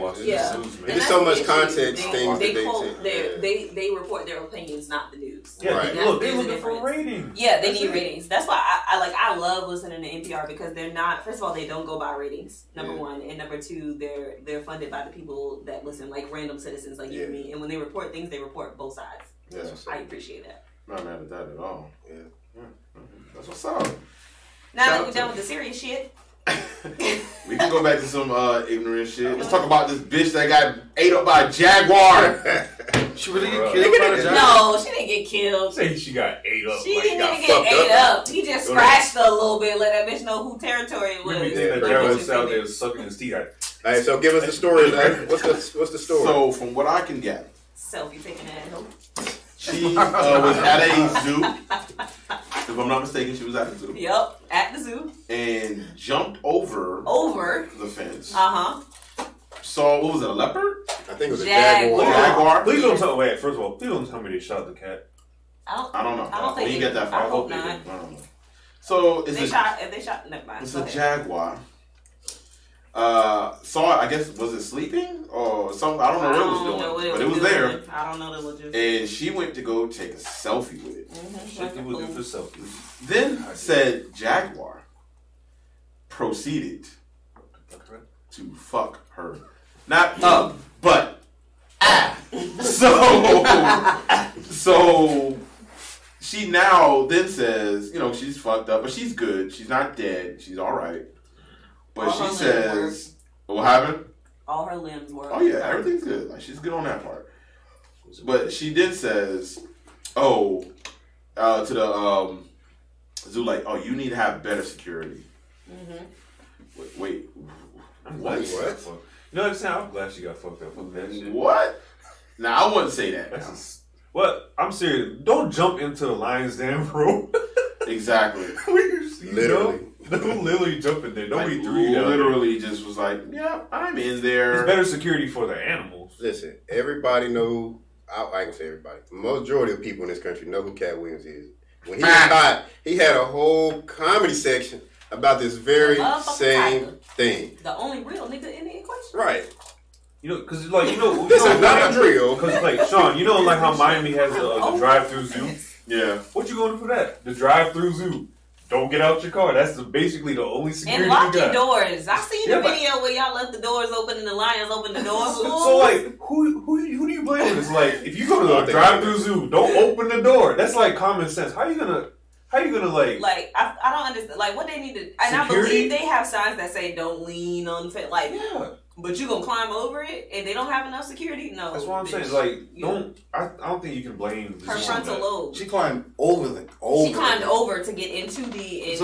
There's so much context things they report their opinions, not the news. Yeah, right. Look, they're looking for ratings. Yeah, they need ratings. That's why I love listening to NPR because they're not. First of all, they don't go by ratings. Number one, and number two, they're funded by the people that listen, like random citizens like you and me. And when they report things, they report both sides. Yeah, I appreciate that. Not mad at that at all. Yeah. That's what's up. Now that we're done with the serious shit. We can go back to some ignorant shit. Let's talk about this bitch that got ate up by a jaguar. She really get killed by a jaguar? No, she didn't get killed. Say she got ate up. She didn't even get ate up. He just scratched her a little bit, let that bitch know who territory it was. That jaguar was out there sucking his teeth out. All right, so give us the story. What's the story? So from what I can get, selfie taking that home. She was at a zoo. If I'm not mistaken, she was at the zoo. Yep, at the zoo. And jumped over the fence. Saw, what was it, a leopard? I think it was a jaguar. Please don't tell me. First of all, please don't tell me they shot the cat. I don't know. I don't think you get that far. I hope not. I don't know. So if they shot, never mind. It's a jaguar. Saw it, I guess, was it sleeping or something? I don't know what it was doing, but it was there. I don't know the logistics. And she went to go take a selfie with it. What people do for selfies. Then said jaguar proceeded to fuck her. Not up, but So she now then says, she's fucked up, but she's good. She's not dead. She's all right. But she says, what happened? All her limbs were. Oh, yeah, everything's good. Like, she's good on that part. But she then says, to the zoo, like, oh, you need to have better security. Wait. What? You know what I'm saying? I'm glad she got fucked up. Fuck that shit. What? Nah, I wouldn't say that. What? I'm serious. Don't jump into the lion's den, bro. Exactly. Literally. Don't literally jump in there. Nobody like, threw you down. Literally just was like, yeah, I'm in there. It's better security for the animals. Listen, everybody know. I can say everybody. The majority of people in this country know who Cat Williams is. When he was hot, he had a whole comedy section about this very same thing. The only real nigga in the equation. Right. You know, because like this is not a drill. Because like Sean, you know, like how Miami has the drive-through zoo. Yeah. What you going to for that? The drive-through zoo. Don't get out your car. That's basically the only security. And lock you got. your doors. I seen the video where y'all left the doors open and the lions opened the doors. So like, who do you blame? It's like if you go to the drive-through zoo, don't open the door. That's like common sense. How you gonna like? Like I don't understand. Like what they need to. And security? I believe they have signs that say don't lean on the like. Yeah. But you gonna climb over it and they don't have enough security? No. That's what I'm saying. Like, I don't think you can blame her frontal lobe. She climbed over She climbed over to get into the it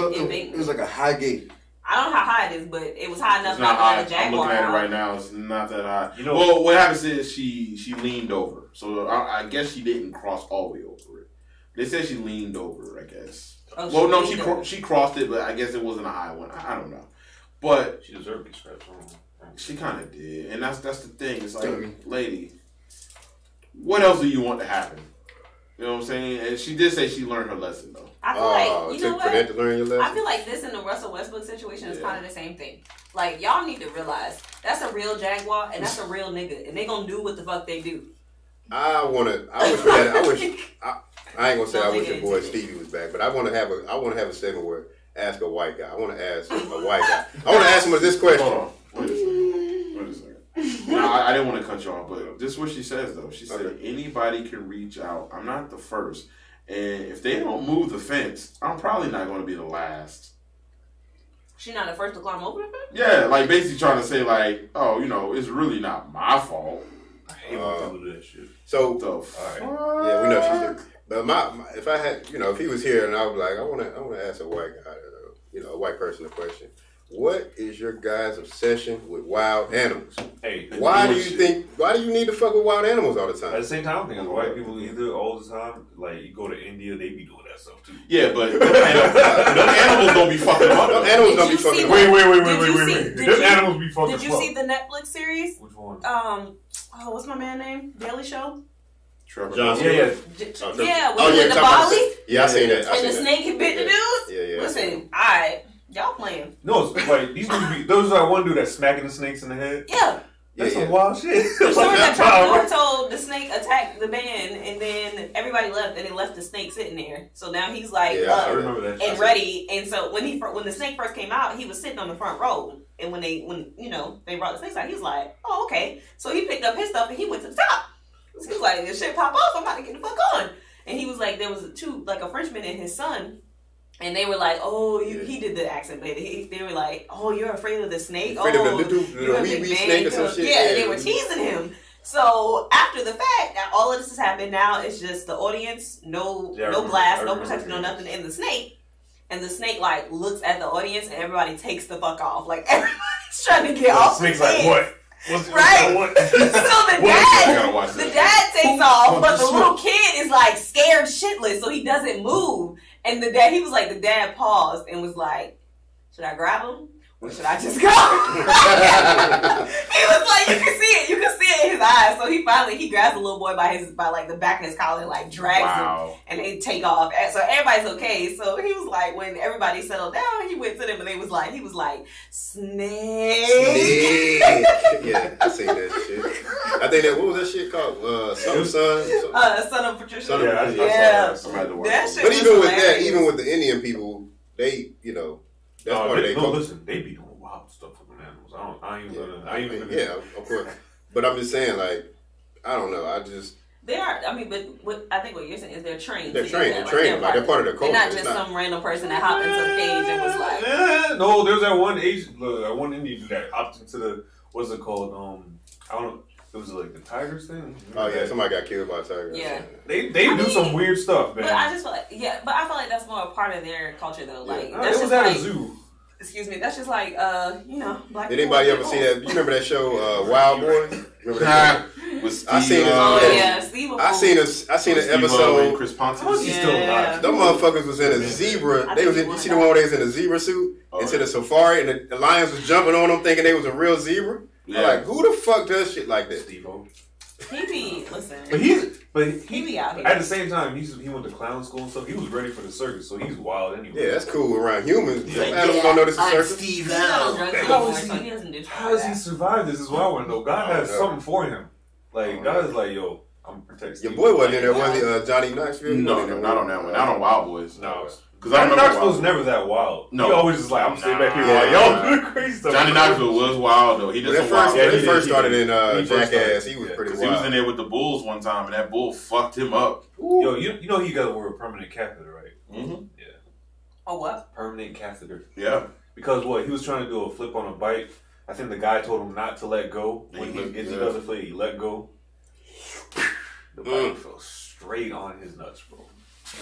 was like a high gate. I don't know how high it is, but it was high enough not to let a jaguar. I'm looking at it right now. It's not that high. You know, well, what happens is she leaned over, so I guess she didn't cross all the way over it. They said she leaned over. I guess. Oh, well, no, she crossed it, but I guess it wasn't a high one. I don't know, but she deserved to be scratched on. She kind of did, and that's the thing. It's like, lady, what else do you want to happen? You know what I'm saying? And she did say she learned her lesson, though. I feel like, you know what? For that to learn your lesson? I feel like this and the Russell Westbrook situation is kind of the same thing. Like, y'all need to realize that's a real jaguar and that's a real nigga, and they gonna do what the fuck they do. I ain't gonna say I wish your boy Stevie was back, but I want to have a segment where ask a white guy. I want to ask a white guy. I want to ask him this question. Hold on. Wait a second. No, I didn't want to cut you off, but this is what she says, though. She said, anybody can reach out. I'm not the first. And if they don't move the fence, I'm probably not going to be the last. She not the first to climb over the fence? Yeah, like basically trying to say, like, oh, you know, it's really not my fault. I hate when people do that shit. So, yeah, we know she's there. But if I had, you know, if he was here and I was like, I want to ask a white guy, you know, a white person a question. What is your guys' obsession with wild animals? Hey, why do you need to fuck with wild animals all the time? At the same time, I think white people either all the time, like you go to India, they be doing that stuff too. Yeah, but them animals don't be fucking up. Them animals don't be fucking up. Wait. Them animals be fucking up. Did you see the Netflix series? Which one? What's my man name? Daily Show? Trevor Johnson. Yeah, when he went to Bali. Yeah, I seen that. And the snake had bit the dude. Yeah. Listen, alright. Y'all playing. No, it's like these dudes be those are one dude that's smacking the snakes in the head. Yeah. That's some wild shit. The story that Trevor told the snake attacked the band and then everybody left and they left the snake sitting there. So now he's like and ready. And so when the snake first came out, he was sitting on the front row. And when they brought the snakes out, he was like, oh, okay. So he picked up his stuff and he went to the top. So he was like, this shit pop off, I'm about to get the fuck on. And he was like, there was a Frenchman and his son. And they were like, oh, he did the accent, but they were like, oh, you're afraid of the snake? Afraid of the little wee snake or some shit. Yeah, they were teasing him. So after the fact, now all of this has happened. Now it's just the audience, no glass, no protection, no nothing, and the snake. And the snake like looks at the audience, and everybody takes the fuck off. Like everybody's trying to get off. The snake's like, what? Right. So the dad takes off, but the little kid is like scared shitless, so he doesn't move. And the dad paused and was like, should I grab him? Or should I just go? He was like, you can see it in his eyes. So he grabs the little boy by like the back of his collar and like drags him, and they take off. So everybody's okay. So he was like, when everybody settled down, he went to them and he was like, snake. Yeah, I seen that shit. I think what was that shit called? Son of Patricia. That shit. But even with that, even with the Indian people, they, you know. Listen, they be doing wild stuff with them animals. I ain't even. Yeah, of course. But I'm just saying, like, I don't know. They are. I mean, but I think what you're saying is they're trained. They're trained. They're part of the culture. They're not just some random person that hopped into a cage and was like. No, there's that one one Indian dude that hopped into the what's it called? I don't know. It was like the tigers thing. Oh yeah, somebody got killed by a tiger. Yeah, they do some weird stuff, man. But I just feel like that's more a part of their culture though. Like it was at a zoo. excuse me, that's just like, black Did anybody ever see that? You remember that show, Wild Boys? Remember that show? I seen it. Steve. I seen an episode. Chris Pontius. How is he still alive? Them motherfuckers was in a zebra. They was in, you see the one where they was in a zebra suit into the safari, and the lions was jumping on them, thinking they was a real zebra. Yeah. Like, who the fuck does shit like that? Steve-O. He be listen. But he be out here. At the same time, he went to clown school and stuff. He was ready for the circus, so he's wild anyway. Yeah, that's cool around humans. Animals don't know this is a circus. Steve How does he survive this? Is what I want to know. God has something for him. Like God is like, yo, I'm protecting. Your boy wasn't in there, was he? Johnny Knoxville? No, not on that one. Not on Wild Boys. No. Because Johnny Knoxville was never that wild. No. He always just like, I'm sitting back here like, yo, crazy stuff. Johnny Knoxville was wild, though. He did some wild. When he first started in Jackass, he was pretty wild. He was in there with the Bulls one time, and that bull fucked him up. Yo, you know he got to wear a permanent catheter, right? Mm-hmm. Yeah. Oh, what? Permanent catheter. Yeah. Because he was trying to do a flip on a bike. I think the guy told him not to let go. When he does a flip, he let go. The bike fell straight on his nuts, bro.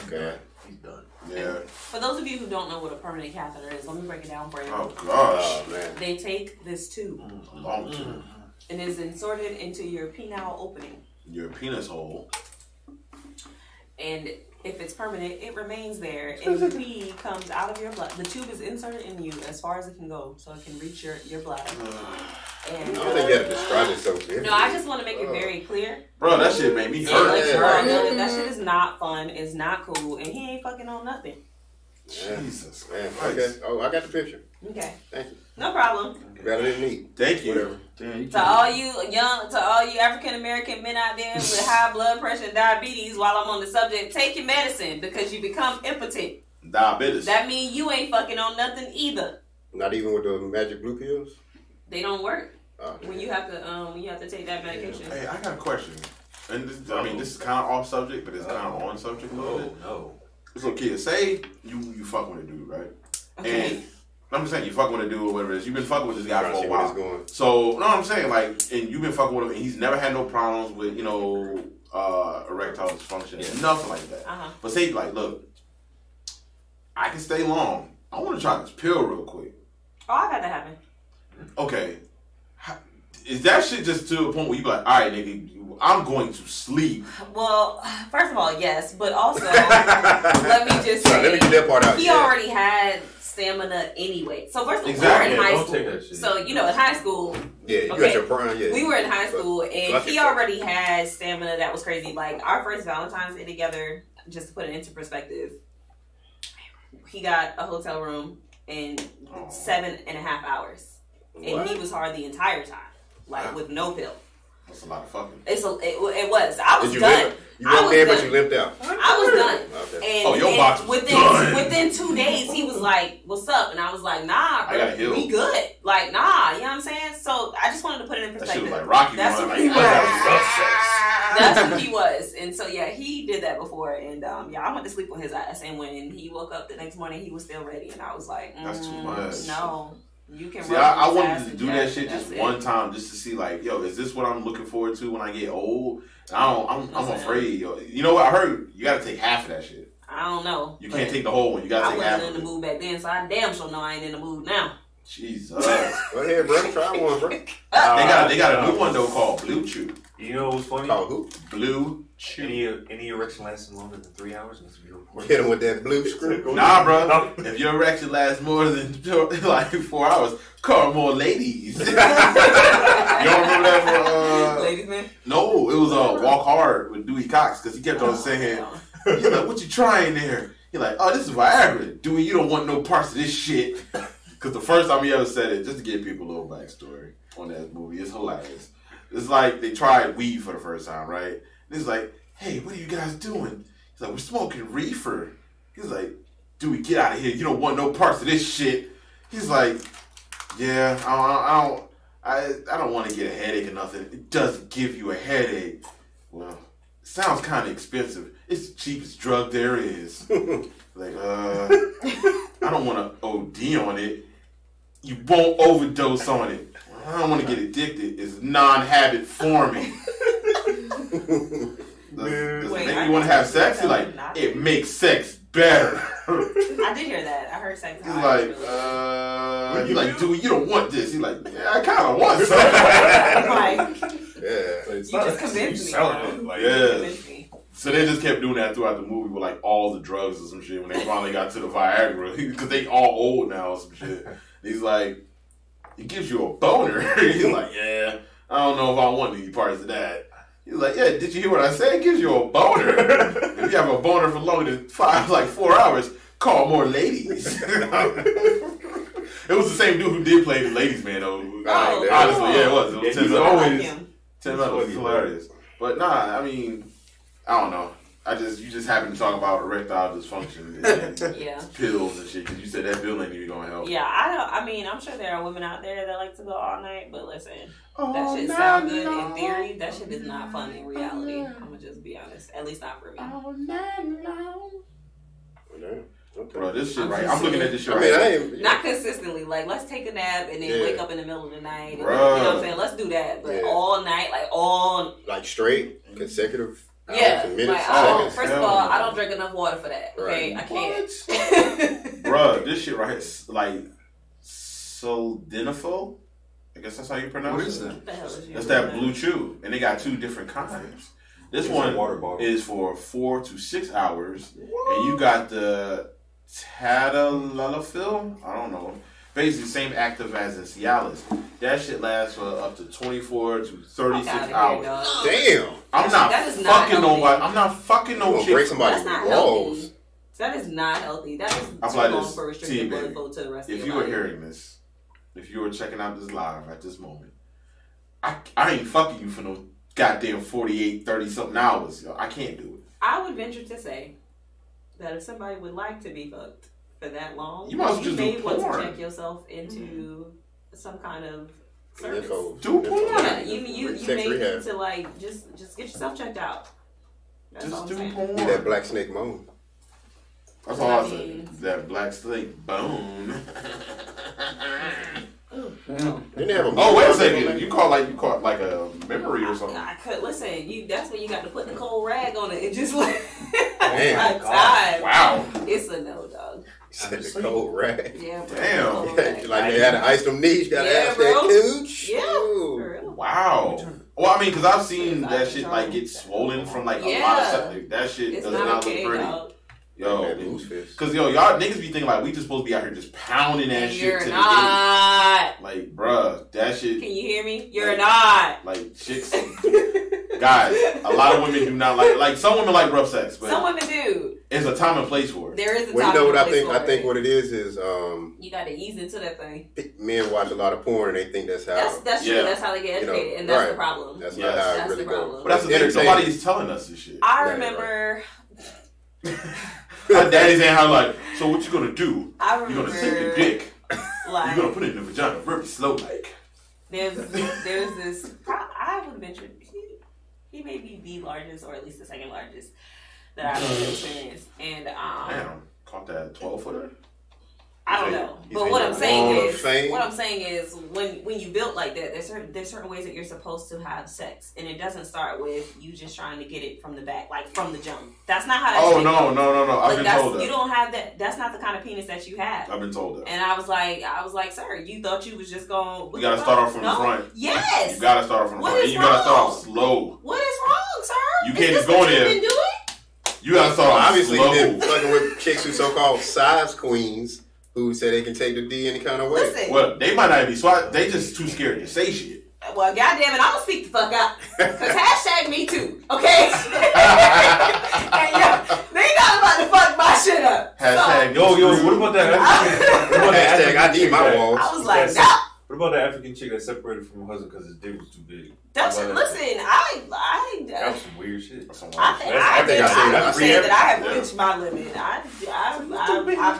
Okay. He's done. Yeah. For those of you who don't know what a permanent catheter is, let me break it down for you. Oh, gosh. Oh, man. They take this tube. A long tube. And is inserted into your penile opening. Your penis hole. And if it's permanent, it remains there. And the pee comes out of your blood. The tube is inserted in you as far as it can go, so it can reach your bladder. And, I don't think you had to describe it so clear. No, I just want to make it very clear. Bro, that shit made me hurt. That shit is not fun. It's not cool. And he ain't fucking on nothing. Jesus Christ. Okay. Oh, I got the picture. Okay. Thank you. No problem. Better than me. Thank you. Whatever. To all you African American men out there with high blood pressure and diabetes, while I'm on the subject, take your medicine because you become impotent. Diabetes. That means you ain't fucking on nothing either. Not even with the magic blue pills? They don't work. When you have to take that medication. Hey, I got a question. And this is kind of off subject, but it's kind of on subject a little bit. No. So, kids, say you fuck with a dude, right? Okay. And I'm just saying you fucking with a dude or whatever it is. You've been fucking with this guy for a while. Going. So, no, I'm saying and you've been fucking with him, and he's never had no problems with erectile dysfunction, nothing like that. But say look, I can stay long. I want to try this pill real quick. Oh, I've had that happen. Okay. Is that shit just to a point where you be like, all right, nigga, I'm going to sleep? Well, first of all, yes, but also let me just say, let me get that part out. He already had stamina anyway. So first of all, we were in high school. So in high school, you got your prime. Yeah, we were in high school, and he already had stamina that was crazy. Like our first Valentine's Day together, just to put it into perspective, he got a hotel room in 7.5 hours, and he was hard the entire time. With no pill. That's a lot of fucking. It was. I was done. You went there, but you limped out. I was done. Okay. And, your box was done. Within 2 days, he was like, "What's up?" And I was like, "Nah, bro, we good." Like, nah, you know what I'm saying? So I just wanted to put it in perspective. That shit was like Rocky. That's what he was. That's what he was. And so he did that before. And I went to sleep with his ass. And when he woke up the next morning, he was still ready. And I was like, that's too much. No. You can. See, I wanted to do that shit just one time, just to see, is this what I'm looking forward to when I get old? I'm afraid. You know what I heard? You got to take half of that shit. I don't know. You can't take the whole one. You got to take half. I wasn't in the mood back then, so I damn sure know I ain't in the mood now. Jesus. Go ahead, bro. Try one, bro. They got a new one though called Blue Chew. You know what's funny? Called who? Blue Chew. Any erection lasting longer than 3 hours needs to be reported. Hit him with that blue screw. Nah, bro. If your erection lasts more than 4 hours, call more ladies. You don't remember that for Ladies Man? No, it was Walk Hard with Dewey Cox, because he kept on saying, he's like, "What you trying there?" He's like, "Oh, this is Viagra. Dewey, you don't want no parts of this shit." Because the first time he ever said it, just to give people a little backstory on that movie, it's hilarious. It's like they tried weed for the first time, right? And he's like, "Hey, what are you guys doing?" He's like, "We're smoking reefer." He's like, "Dewey, get out of here. You don't want no parts of this shit." He's like, "Yeah, I don't want to get a headache or nothing. It doesn't give you a headache." Well, it sounds kind of expensive. It's the cheapest drug there is. I don't want to OD on it. You won't overdose on it. I don't want to get addicted. It's non-habit forming. Does it make you want to have sex? You're like, it makes sex better. I did hear that. I heard sex. He's like, dude, you don't want this. He's like, yeah, I kind of want something. Yeah. You just convinced me. So they just kept doing that throughout the movie with like all the drugs or some shit when they finally got to the Viagra because they all old now or some shit. He's like, it gives you a boner. He's like, yeah, I don't know if I want any parts of that. He's like, yeah, did you hear what I said? It gives you a boner. If you have a boner for longer than 4 hours, call more ladies. It was the same dude who did play the ladies man though. Honestly, yeah, it was. It was Tim Meadows. It's hilarious. But nah, I mean, I don't know. You just happened to talk about erectile dysfunction and pills and shit because you said that pill ain't even gonna help. Yeah, I mean, I'm sure there are women out there that like to go all night, but listen, that shit sound good in theory. That shit is not fun in reality. I'm gonna just be honest. At least not for me. All night long. Okay. Bro, this shit right. I'm looking at this shit right. Not consistently. Like, let's take a nap and then wake up in the middle of the night. And, you know what I'm saying? Let's do that. But all night, like straight, consecutive. Like, first of all, I don't drink enough water for that. Okay, I can't. Bruh, this shit right here, like sildenafil. I guess that's how you pronounce it. What is that? That's that blue chew, and they got 2 different kinds. This one is for 4 to 6 hours, and you got the tadalafil. I don't know. Basically, same active as in Cialis. That shit lasts for up to 24 to 36 hours. Damn. I'm not fucking nobody. I'm not fucking no chick. Break somebody's walls. That is not healthy. That is too long for restricted blood flow to the rest of your life. If you were hearing this, if you were checking out this live at this moment, I ain't fucking you for no goddamn 48, 30-something hours. Yo. I can't do it. I would venture to say that if somebody would like to be fucked for that long, you may want to check yourself into some kind of service. Do porn. Yeah, you may need to like just get yourself checked out. That's just do saying. porn. That black snake moan. That's all I said. That black snake bone. Didn't have a wait a second. You caught like a memory or something. I could listen. That's when you got to put the cold rag on it. It just like damn. Wow. It's a no, dog. Said the cold rag. Yeah, bro. Damn. Like they had to ice them knees. Got to ice that cooch. Yeah. Wow. Well, I mean, because I've seen that shit like get swollen from like a lot of stuff. Like, that shit does not look pretty. Dog. Yo, because y'all niggas be thinking like we just supposed to be out here just pounding that shit to not. The like, bruh, that shit. Can you hear me? You're not. Like chicks, guys. A lot of women do not like. Some women like rough sex, but some women do. There's a time and place for it. There is a time. Well, you know what I think? I think what it is you got to ease into that thing. Men watch a lot of porn and they think that's how. That's true. That's how they get educated, and that's the problem. That's not how it really goes. But that's the thing. Somebody is telling us this shit. I remember. My daddy's saying how like, so what you gonna do? You're gonna take the dick. Like, you're gonna put it in the vagina very slow like. There's this. I would venture. He may be the largest, or at least the second largest that I've ever experienced. And damn, caught that 12-footer. I don't know, but what I'm saying is, when you built like that, there's certain ways that you're supposed to have sex, and it doesn't start with you just trying to get it from the back, like from the jump. That's not how. No. I've been told that you don't have that. That's not the kind of penis that you have. I've been told that. And I was like, sir, you thought you was just going. You gotta start off from the front. Yes. You gotta start off from the front. And you gotta start off slow. What is wrong, sir? You can't just go in there. You gotta start off obviously slow. Obviously, you've been fucking with chicks who so-called size queens. Who say they can take the D any kind of way? Listen, well, they might not be swat. They just too scared to say shit. Well, goddamn it, I'm gonna speak the fuck out. Cause hashtag me too, okay? And they not about to fuck my shit up. Hashtag yo, what about that? Hashtag I need my walls. I was like, nah. What about that African chick that separated from her husband because his dick was too big? That was some weird shit. I said that I have reached my limit. I've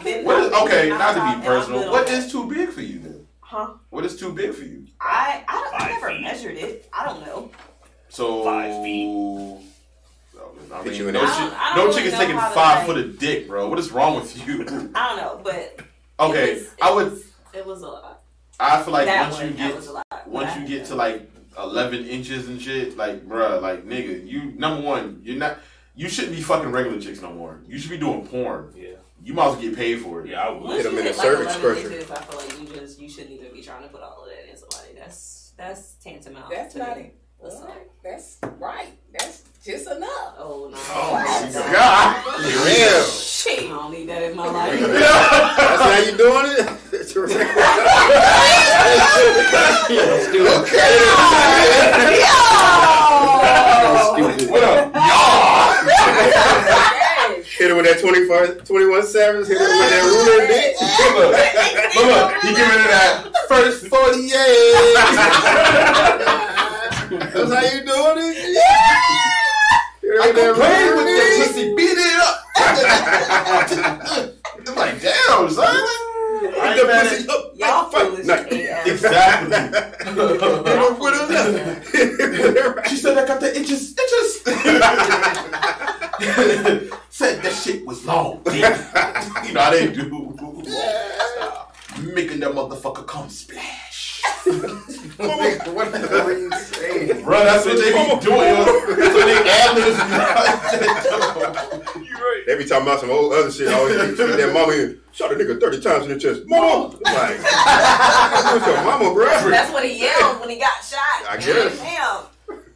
been. Okay, not to be personal. What is too big for you then? Huh? What is too big for you? I never measured it. I don't know. So 5 feet. I mean, no chick is taking 5 foot of dick, bro. What is wrong with you? I don't know, but okay, it was a lot. I feel like once you get to like 11 inches and shit, like bruh, like nigga, you number one, you shouldn't be fucking regular chicks no more. You should be doing porn. Yeah. you might as well get paid for it. Yeah, I would. Once Hit you them in hit the like cervix 11 crusher. inches, I feel like you shouldn't even be trying to put all of that in somebody. That's tantamount. That's to not me. it. That's right. That's just enough. Oh no. Oh my God. Damn. Shit. I don't need that in my life. That's how you doing it? What up? Hit her with that 21 Savage. Hit her with that ruler dick. Look, he giving her that first 48. That's how you doing it? I can play with that pussy, beat it up. I'm like, damn, son. I ain't mad at Y'all foolish AF. Exactly. She said I got the itches. Said that shit was long. You know how they do. Making that motherfucker come splash. What the hell are you saying? Bro, that's what they be doing. That's what they ad-libs. You right. They be talking about some old other shit. Always keep that mama in. Shot a nigga 30 times in the chest. Mama! I'm like, what's your mama, bro? That's what he yelled when he got shot. I guess. Damn.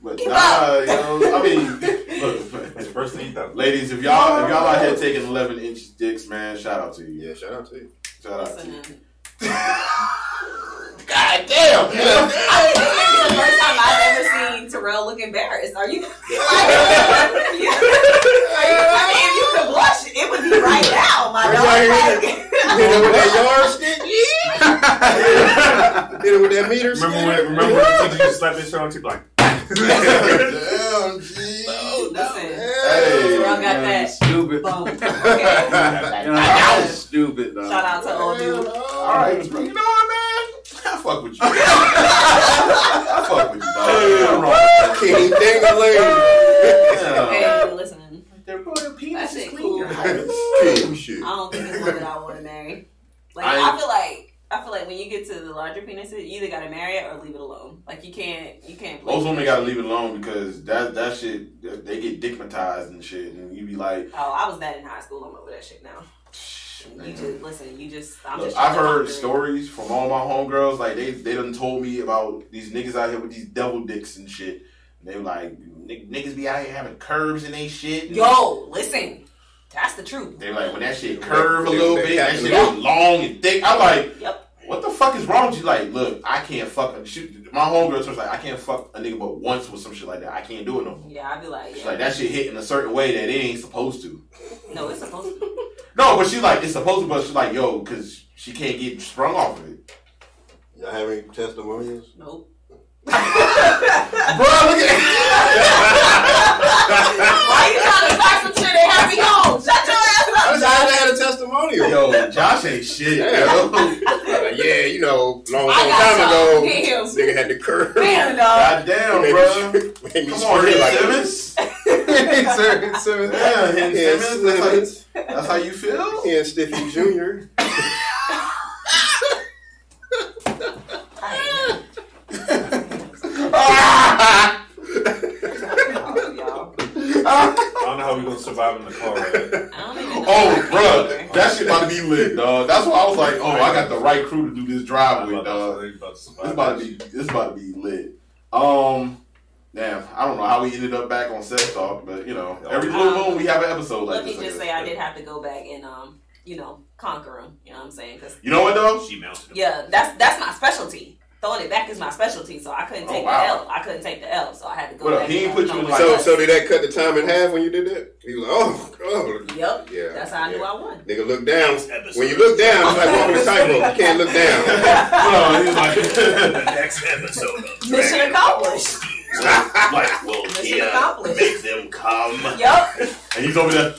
But Keep nah, you know, I mean, look, That's the first thing you thought. ladies, if y'all out here taking 11-inch dicks, man, shout out to you. Yeah, shout out to you. Shout out to you. Listen, God damn, man. I think this is the first time I've ever seen Terrell look embarrassed. Are you? I mean, if you could blush, it would be right now, my dog. Hit her with that yardstick? Hit her with that meter stick? Remember when the teacher used to slap this shit on teeth like, Damn, G. Listen, Hey, Terrell got that. Stupid. Boom. Okay. That was stupid, though. Shout out to old dude. All right, you know what, man? I fuck with you. I fuck with you, dog. King Ding-a-ling. Hey, you listening? That shit cool. King shit. I don't think it's one that I want to marry. Like I feel like when you get to the larger penises, you either gotta marry it or leave it alone. Like you can't. Most women gotta leave it alone because that shit, they get dickmatized and shit, and you be like, oh, I was that in high school. I'm over that shit now. You just listen. Look, I've heard stories from all my homegirls. Like they done told me about these niggas out here with these devil dicks and shit. And they were like, niggas be out here having curves in they shit. Yo, listen, that's the truth. They like when that shit curve a little bit, that shit is long and thick. I'm like, what the fuck is wrong with you? Like, look, I can't fuck. My homegirl was like, I can't fuck a nigga but once with some shit like that. I can't do it no more. Yeah, I'd be like, She's like, that shit hit in a certain way that it ain't supposed to. No, it's supposed to. No, but she's like, it's supposed to, but she's like, yo, because she can't get sprung off of it. Y'all have any testimonials? Nope. Bro, look at Why you trying to start some shit that have me on? Shut your ass up, I had a testimonial. Yo, Josh ain't shit, yo. Yeah, you know, long I got time ago, something. Damn. nigga had the curve. Damn, dog. God damn, bro. Come on, Henry Simmons. Simmons. Yeah, Henry Yeah, Simmons. That's how you feel? And Stiffy Jr. I don't know how we gonna survive in the car, right? I don't even know. Oh, bro, that shit about to be lit, dog. That's why I was like, oh, I got the right crew to do this driveway, dog. It's about to be lit. Damn, I don't know how we ended up back on Sex Talk, but you know, every blue moon we have an episode like this. Let me just say, I did have to go back and conquer them. You know what I'm saying? Cause you know what though? She mounted him. yeah, that's my specialty. Throwing it back is my specialty, so I couldn't take the L. I couldn't take the L, so I had to go back. He ain't put you in like So did that cut the time in half when you did that? He was like, oh. Yep. Yeah. That's how I knew I won. Nigga, look down. When you look down, it's like walking a tightrope. You can't look down. He's like, The next episode of Mission accomplished. Mission accomplished. Make them come. Yep. and he's over there.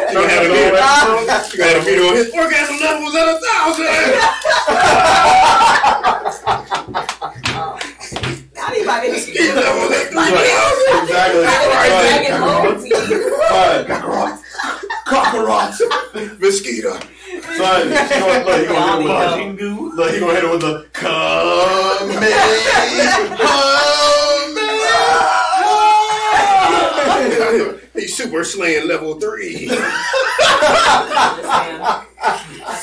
You had a meter on his orgasm levels at 1,000. Anybody? Skin levels at 3,000. Cockroach. Mosquito. Son, he gonna hit it with the come Super Saiyan level 3. I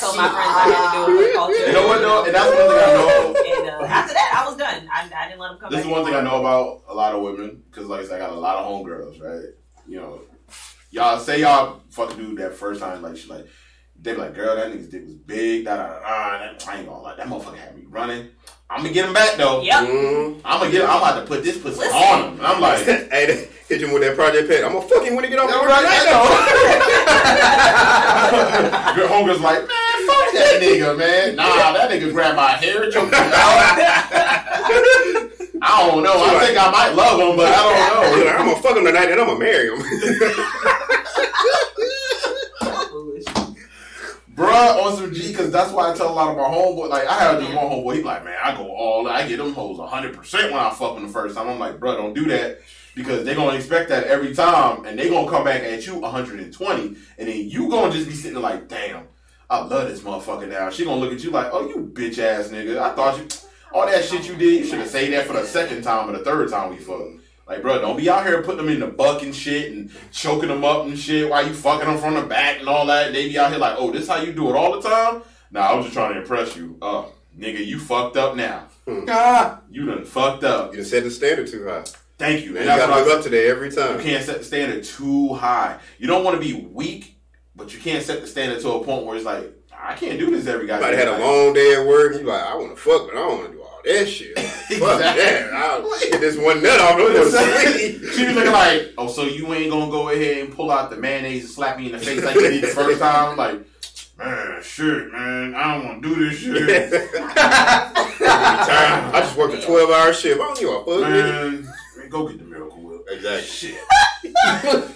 told my friends I had to do it for culture. You know what though? And that's one thing I know. And after that, I was done. I didn't let them come back. This is one thing I know about a lot of women, because like I said, I got a lot of homegirls, right? You know, y'all say y'all fucking do that first time, like she like, they be like, girl, that nigga's dick was big, da da da. I ain't gonna lie, that motherfucker had me running. I'm gonna get him back though. Yep. I'm about to put this pussy on him. And I'm like, hey, hit him with that Project Pet. I'm gonna fuck him when he get off the right now. Your homegirl's like, man, fuck that nigga, man. Nah, that nigga grabbed my hair and choked me out. I don't know. I think I might love him, but I don't know. Like, I'm gonna fuck him tonight and I'm gonna marry him. Bruh, on some G, because that's why I tell a lot of my homeboys. Like, I had this one homeboy, he like, man, I go all, I get them hoes 100% when I fuck them the first time. I'm like, bruh, don't do that, because they gonna expect that every time, and they gonna come back at you 120, and then you gonna just be sitting there like, damn, I love this motherfucker now. She gonna look at you like, oh, you bitch ass nigga. I thought you, all that shit you did, you should have said that for the second time or the third time we fucked. Like, bro, don't be out here putting them in the buck and shit and choking them up and shit while you fucking them from the back and all that. And they be out here like, oh, this how you do it all the time? Nah, I was just trying to impress you. Nigga, you fucked up now. You done fucked up. You done set the standard too high. Thank you. And you gotta live up to that every time. You can't set the standard too high. You don't want to be weak, but you can't set the standard to a point where it's like, I can't do this every guy. Somebody had a long day at work. You like, I want to fuck, but I don't want to do all that shit. Fuck that. I'll get this one nut off. She be looking like, oh, so you ain't gonna go ahead and pull out the mayonnaise and slap me in the face like you did the first time? Like, man, shit, man, I don't want to do this shit. I just worked a 12-hour shift. I don't give a fuck. Man, go get the Miracle Whip. Exactly. Shit.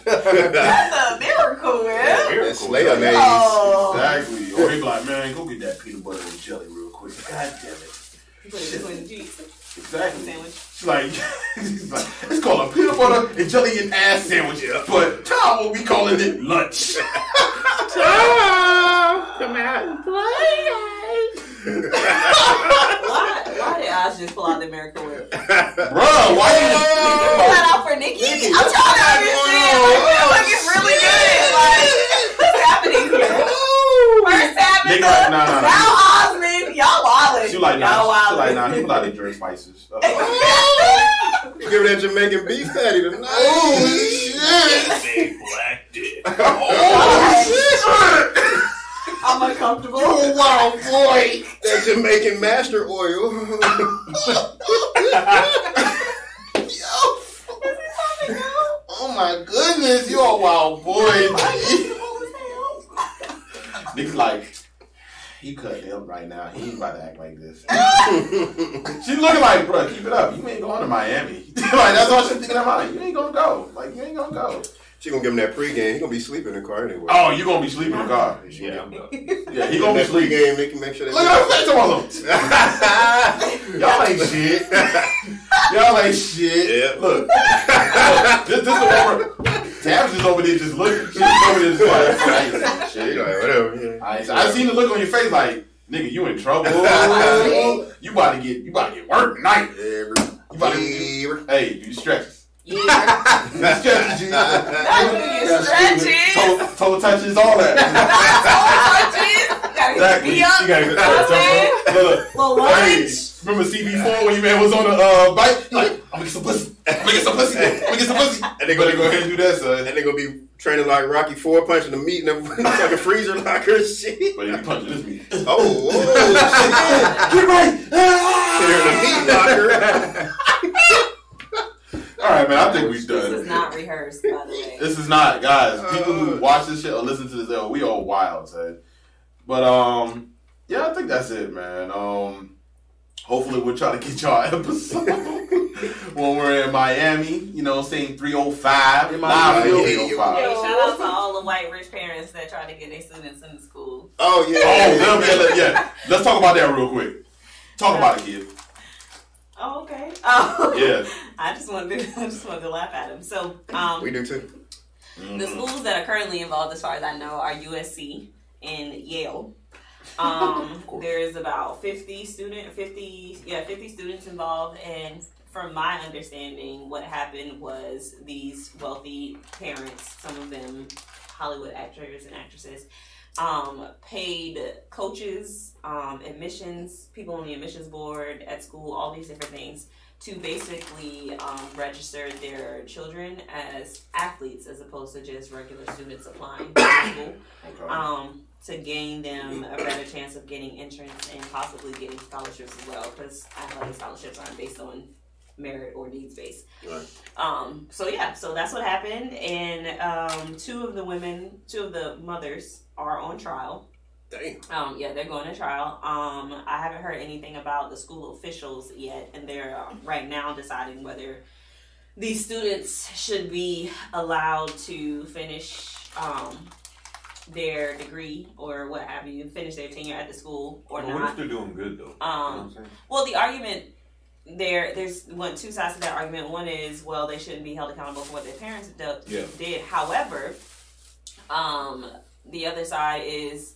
That's a Miracle Whip. That's Slayer names. Oh. Exactly. Or they be like, man, go get that peanut butter and jelly real quick. God damn it. Put it between the cheeks. Exactly. Sandwich. She's like, it's called a peanut butter and jelly and ass sandwich, but Tom will be calling it lunch. Come out and play. Why did Oz just pull out the Miracle Whip? Bro, why you pull that out for Nikki? I'm trying to understand. I feel like it's really good. Like, what's happening here? First happened now Osmond, y'all wildin'. She like, nah, he like the drink spices. You give her that Jamaican beef patty tonight. Oh, shit. Big black dick. Oh, shit. I'm uncomfortable. Oh, wow, boy. That Jamaican master oil. Oh, my goodness. You a wild boy. Niggas like, he cut him right now. He ain't about to act like this. She looking like, bro, keep it up. You ain't going to Miami. Like, that's all she's thinking in her mind. You ain't gonna go. Like, you ain't gonna go. She gonna give him that pregame. He gonna be sleeping in the car anyway. Oh, you gonna be sleeping in the car? Yeah. Yeah, he gonna be sleeping. Pregame, make sure that. Look at her face on him. Y'all ain't shit. Y'all ain't shit. Yeah. Look. This is the one. Tabs is over there just looking. She's over there just like, I ain't saying shit. Like, whatever. Yeah. I seen the look on your face like, nigga, you in trouble. You about to get work tonight. You about to hey, do stretches. Yeah. Stretches, G. Stretches. Toe touches, all that. Exactly. You gotta get look. Little lunch. Remember CB4 when your man was on the bike? Like, I'm gonna get some pussy. I'm gonna get some pussy. And they gonna go ahead and do that, son. And they gonna be training like Rocky IV, punching the meat in the fucking freezer locker shit. But he punching this meat. Oh, Get right. They're in the meat locker. All right, man. I think we've done. This is not rehearsed, by the way. This is not, guys. People who watch this shit or listen to this, we all wild, son. But yeah, I think that's it, man. Hopefully we'll try to get y'all episode when we're in Miami. You know, saying 305. Live 305. Hey, shout out to all the white rich parents that try to get their students in the school. Oh yeah. Oh yeah. Let's talk about that real quick. Talk about it, kid. Oh, okay. Oh. Yeah. I just wanted to laugh at him. So, we do too. The schools that are currently involved, as far as I know, are USC and Yale. There's about 50 students involved, and from my understanding, what happened was these wealthy parents, some of them Hollywood actors and actresses, paid coaches, admissions, people on the admissions board at school, all these different things, to basically register their children as athletes as opposed to just regular students applying to school. Okay. To gain them a better chance of getting entrance and possibly getting scholarships as well, because athletic scholarships aren't based on merit or needs based. Right. So that's what happened, and two of the mothers are on trial. Damn. They're going to trial. I haven't heard anything about the school officials yet, and they're right now deciding whether these students should be allowed to finish their degree or what have you, finish their tenure at the school or not. What if they're doing good though? You know what I'm saying? Well, the argument there's two sides to that argument. One is, well, they shouldn't be held accountable for what their parents did. However, the other side is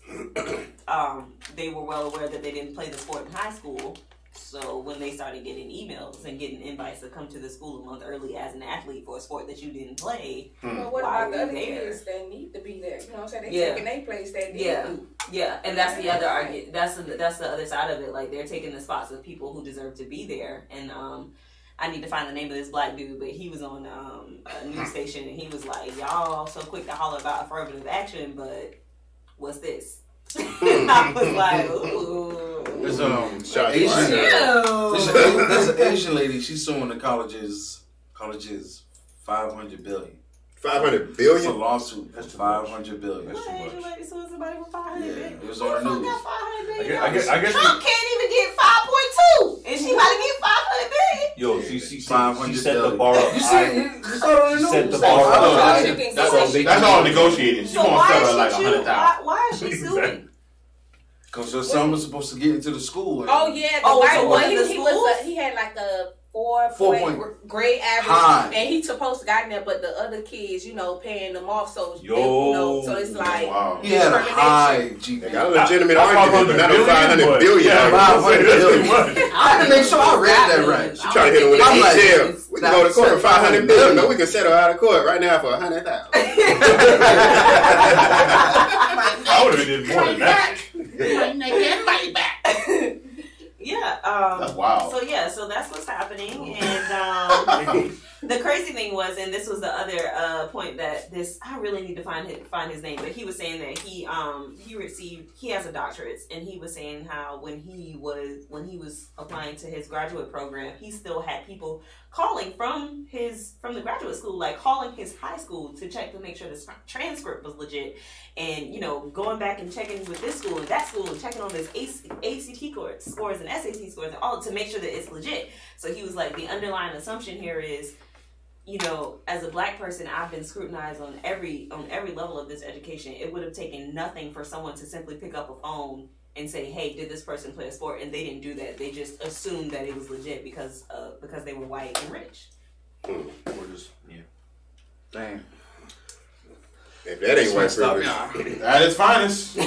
they were well aware that they didn't play the sport in high school. So when they started getting emails and getting invites to come to the school a month early as an athlete for a sport that you didn't play, well, what about the other kids that need to be there? You know what I'm saying? They're taking their place that they do. Yeah, and that's the other argument. That's the other side of it. Like, they're taking the spots of people who deserve to be there. And I need to find the name of this black dude, but he was on a news station and he was like, "Y'all so quick to holler about affirmative action, but what's this?" I was like, "Ooh." There's an Asian lady. She's suing the colleges 500 billion. 500 billion? It's a lawsuit for 500 billion. What Asian lady suing somebody for 500 billion? It was on the news. I guess Trump can't even get 5.2, and she about to get 500 billion. Yo, she 500 set the bar up. You set the bar up. That's all negotiating. She gonna sell her like 100,000. Why is she suing? Because your son was supposed to get into the school. Oh yeah, the white one. He had like a 4.0 grade average, high. And he supposed to got in there, but the other kids, paying them off. So so it's like he had a high GPA. They got a legitimate argument, but not on 500 billion. Yeah, 500 billion. I had to make sure I read that right. She trying to hit him with a detail. We can go to court for 500 billion, but we can settle out of court right now for 100,000. I would have did more than that. Money back. Yeah. That's wild. So that's what's happening, and the crazy thing was, and this was the other point that I really need to find his name, but he was saying that he has a doctorate, and he was saying how when he was applying to his graduate program, he still had people calling from the graduate school, like calling his high school to check to make sure the transcript was legit, and going back and checking with this school and that school and checking on his ACT scores and SAT scores and all to make sure that it's legit. So he was like, the underlying assumption here is, as a black person, I've been scrutinized on every level of this education. It would have taken nothing for someone to simply pick up a phone and say, "Hey, did this person play a sport?" And they didn't do that. They just assumed that it was legit because they were white and rich. Damn. If that ain't white privilege, at its finest.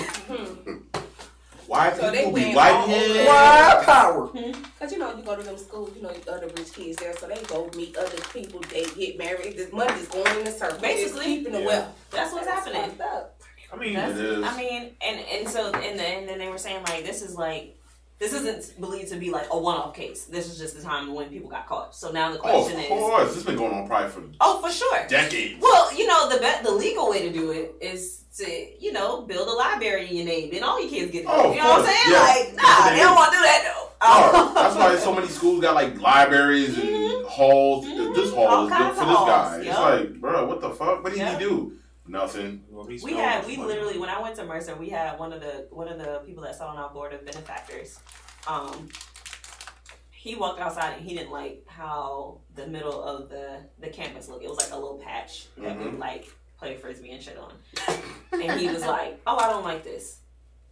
Why people be white here? Why power? Because you go to them schools, other rich kids there, so they go meet other people, they get married. This money is going in the circle. Basically, keeping the wealth. That's what's happening. I mean, it is. I mean, and then they were saying this isn't believed to be like a one-off case. This is just the time when people got caught. So now the question is, of course, this has been going on probably for sure decades. Well, the legal way to do it is to build a library in your name, then all your kids get it. Oh, you know what I'm saying? Yeah. Like, nah, they don't want to do that though. That's why so many schools got like libraries and halls. This hall is built for this guy. Yep. It's like, bro, what the fuck? What did he do? Nothing. We literally, when I went to Mercer, we had one of the people that sat on our board of benefactors. He walked outside and he didn't like how the middle of the campus looked. It was like a little patch that we like play frisbee and shit on. And he was like, "Oh, I don't like this."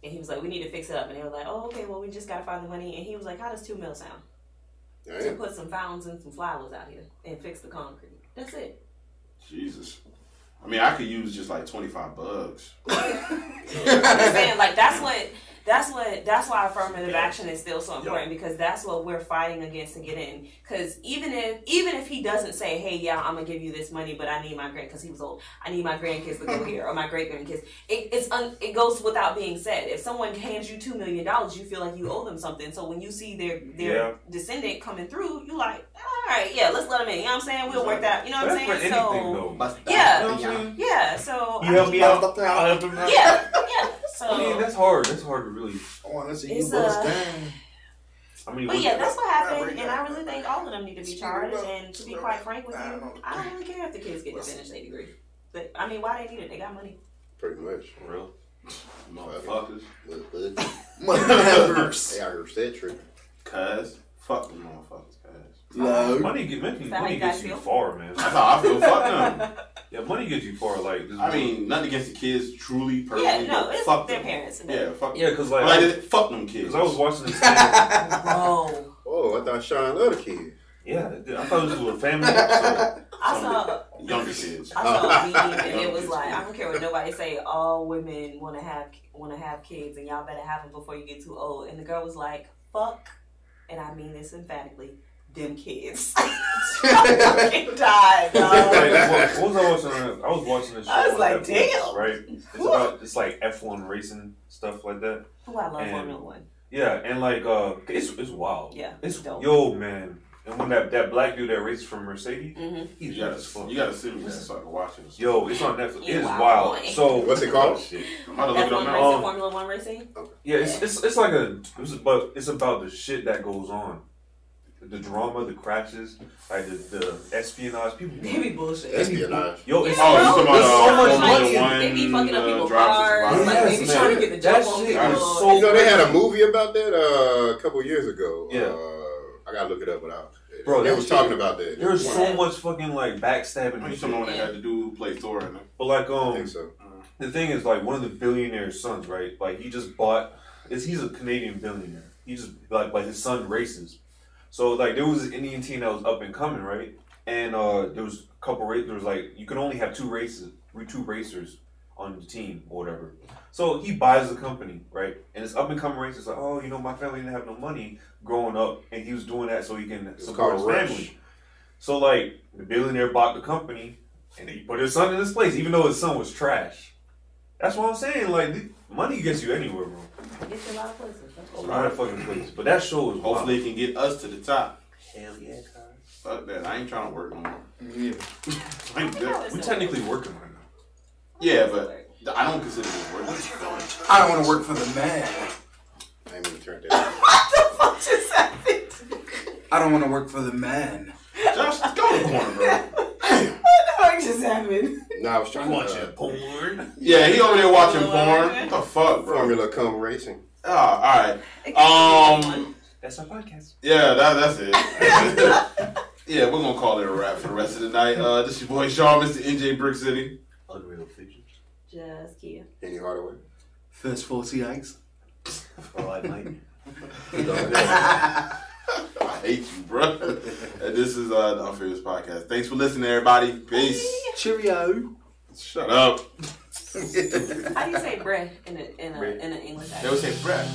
And he was like, "We need to fix it up." And they were like, "Oh, okay, well, we just gotta find the money." And he was like, "How does $2 million sound?" To put some fountains and some flowers out here and fix the concrete. That's it. Jesus. I mean, I could use just like 25 bucks. I'm saying, like, that's that's why affirmative action is still so important because that's what we're fighting against to get in. Because even if he doesn't say, hey, yeah, I'm gonna give you this money, but I need my because he was old, I need my grandkids to go here or my great grandkids. It goes without being said. If someone hands you $2 million, you feel like you owe them something. So when you see their descendant coming through, you like, all right, yeah, let's let them in. You know what I'm saying? We'll work that. You know what I'm saying? So you help me out. I'll help him out. Yeah. So I mean, that's hard. That's hard to really. Let's see you bust down. I mean, but yeah, that's what happened, and I really think all of them need to be charged. And to be quite frank with you, I don't really care if the kids get to finish their degree. But I mean, why they need it? They got money. Pretty much. For real. Motherfuckers. Motherfuckers. Hey, I heard that trick. Cuz. Fuck them motherfuckers, cuz. Money gets you far, man. That's how I feel. Fuck them. Yeah, money gets you far. Like, I mean, nothing against the kids, truly, personally. Yeah, no, it's fuck their them. parents. Yeah, fuck. Yeah, because like fuck them kids. Because I was watching this thing. Bro. Oh, I thought Sean loved the kid. Yeah, I thought this was a family episode. I saw younger kids. I saw a meme and it was like, I don't care what nobody say. All women want to have kids, and y'all better have them before you get too old. And the girl was like, "Fuck," and I mean this emphatically. Them kids. I fucking died, dog. What was I watching? I was watching this show. I was like, Netflix, damn. Right? It's like F1 racing stuff like that. Oh, I love Formula One. Yeah, and like it's wild. Yeah, it's dope. Yo, man. And when that black dude that races from Mercedes, he's you gotta send me that so I can watch it. Yo, it's on Netflix. It is wild. wild. So what's it called? I'm about to look it up now. Formula One racing. Yeah, it's like it's about the shit that goes on. The drama, the crashes, like the espionage. People be bullshit. Espionage. Yo, it's so much money. money. They be fucking up people's cars. Like they be trying to get the jump on people. So you know, they had a movie about that a couple years ago. Yeah. I gotta look it up without. Bro, they was talking about that. There's so much fucking like backstabbing. I used to know what they had to do play Thor in it. But like I think so. The thing is, like, one of the billionaire's sons, right? Like, he just bought. He's a Canadian billionaire. He just like his son races. So like there was an Indian team that was up and coming, right? And there was a couple races. There was like you can only have two racers on the team or whatever. So he buys the company, right? And it's up and coming racers like, oh, you know, my family didn't have no money growing up, and he was doing that so he can support his family. So like the billionaire bought the company, and he put his son in his place, even though his son was trash. That's what I'm saying. Like money gets you anywhere, bro. It's a lot of places. A lot of fucking places. But that show is hopefully it can get us to the top. Hell yeah, guys. Fuck that. I ain't trying to work no more. Yeah. We're technically working right now. Yeah, but I don't consider this work. I don't want to work for the man. I ain't even turned that. What the fuck just happened? I don't want to work for the man. Josh, go to the corner, bro. What the fuck just happened? No, I was trying to watch porn. Yeah, he over there watching porn. What the fuck, bro? Formula Come Racing. Oh, all right. That's our podcast. Yeah, that's it. Yeah, we're gonna call it a wrap for the rest of the night. This your boy Sean, Mr. NJ Brick City. Unreal Fiction. Just Kia. Any Hardaway. First 40 Ice. All I like. I hate you, bro. And this is the UNFAMOUS Podcast. Thanks for listening, everybody. Peace. Cheerio. Shut up. How do you say bread in an English accent? They would say bread.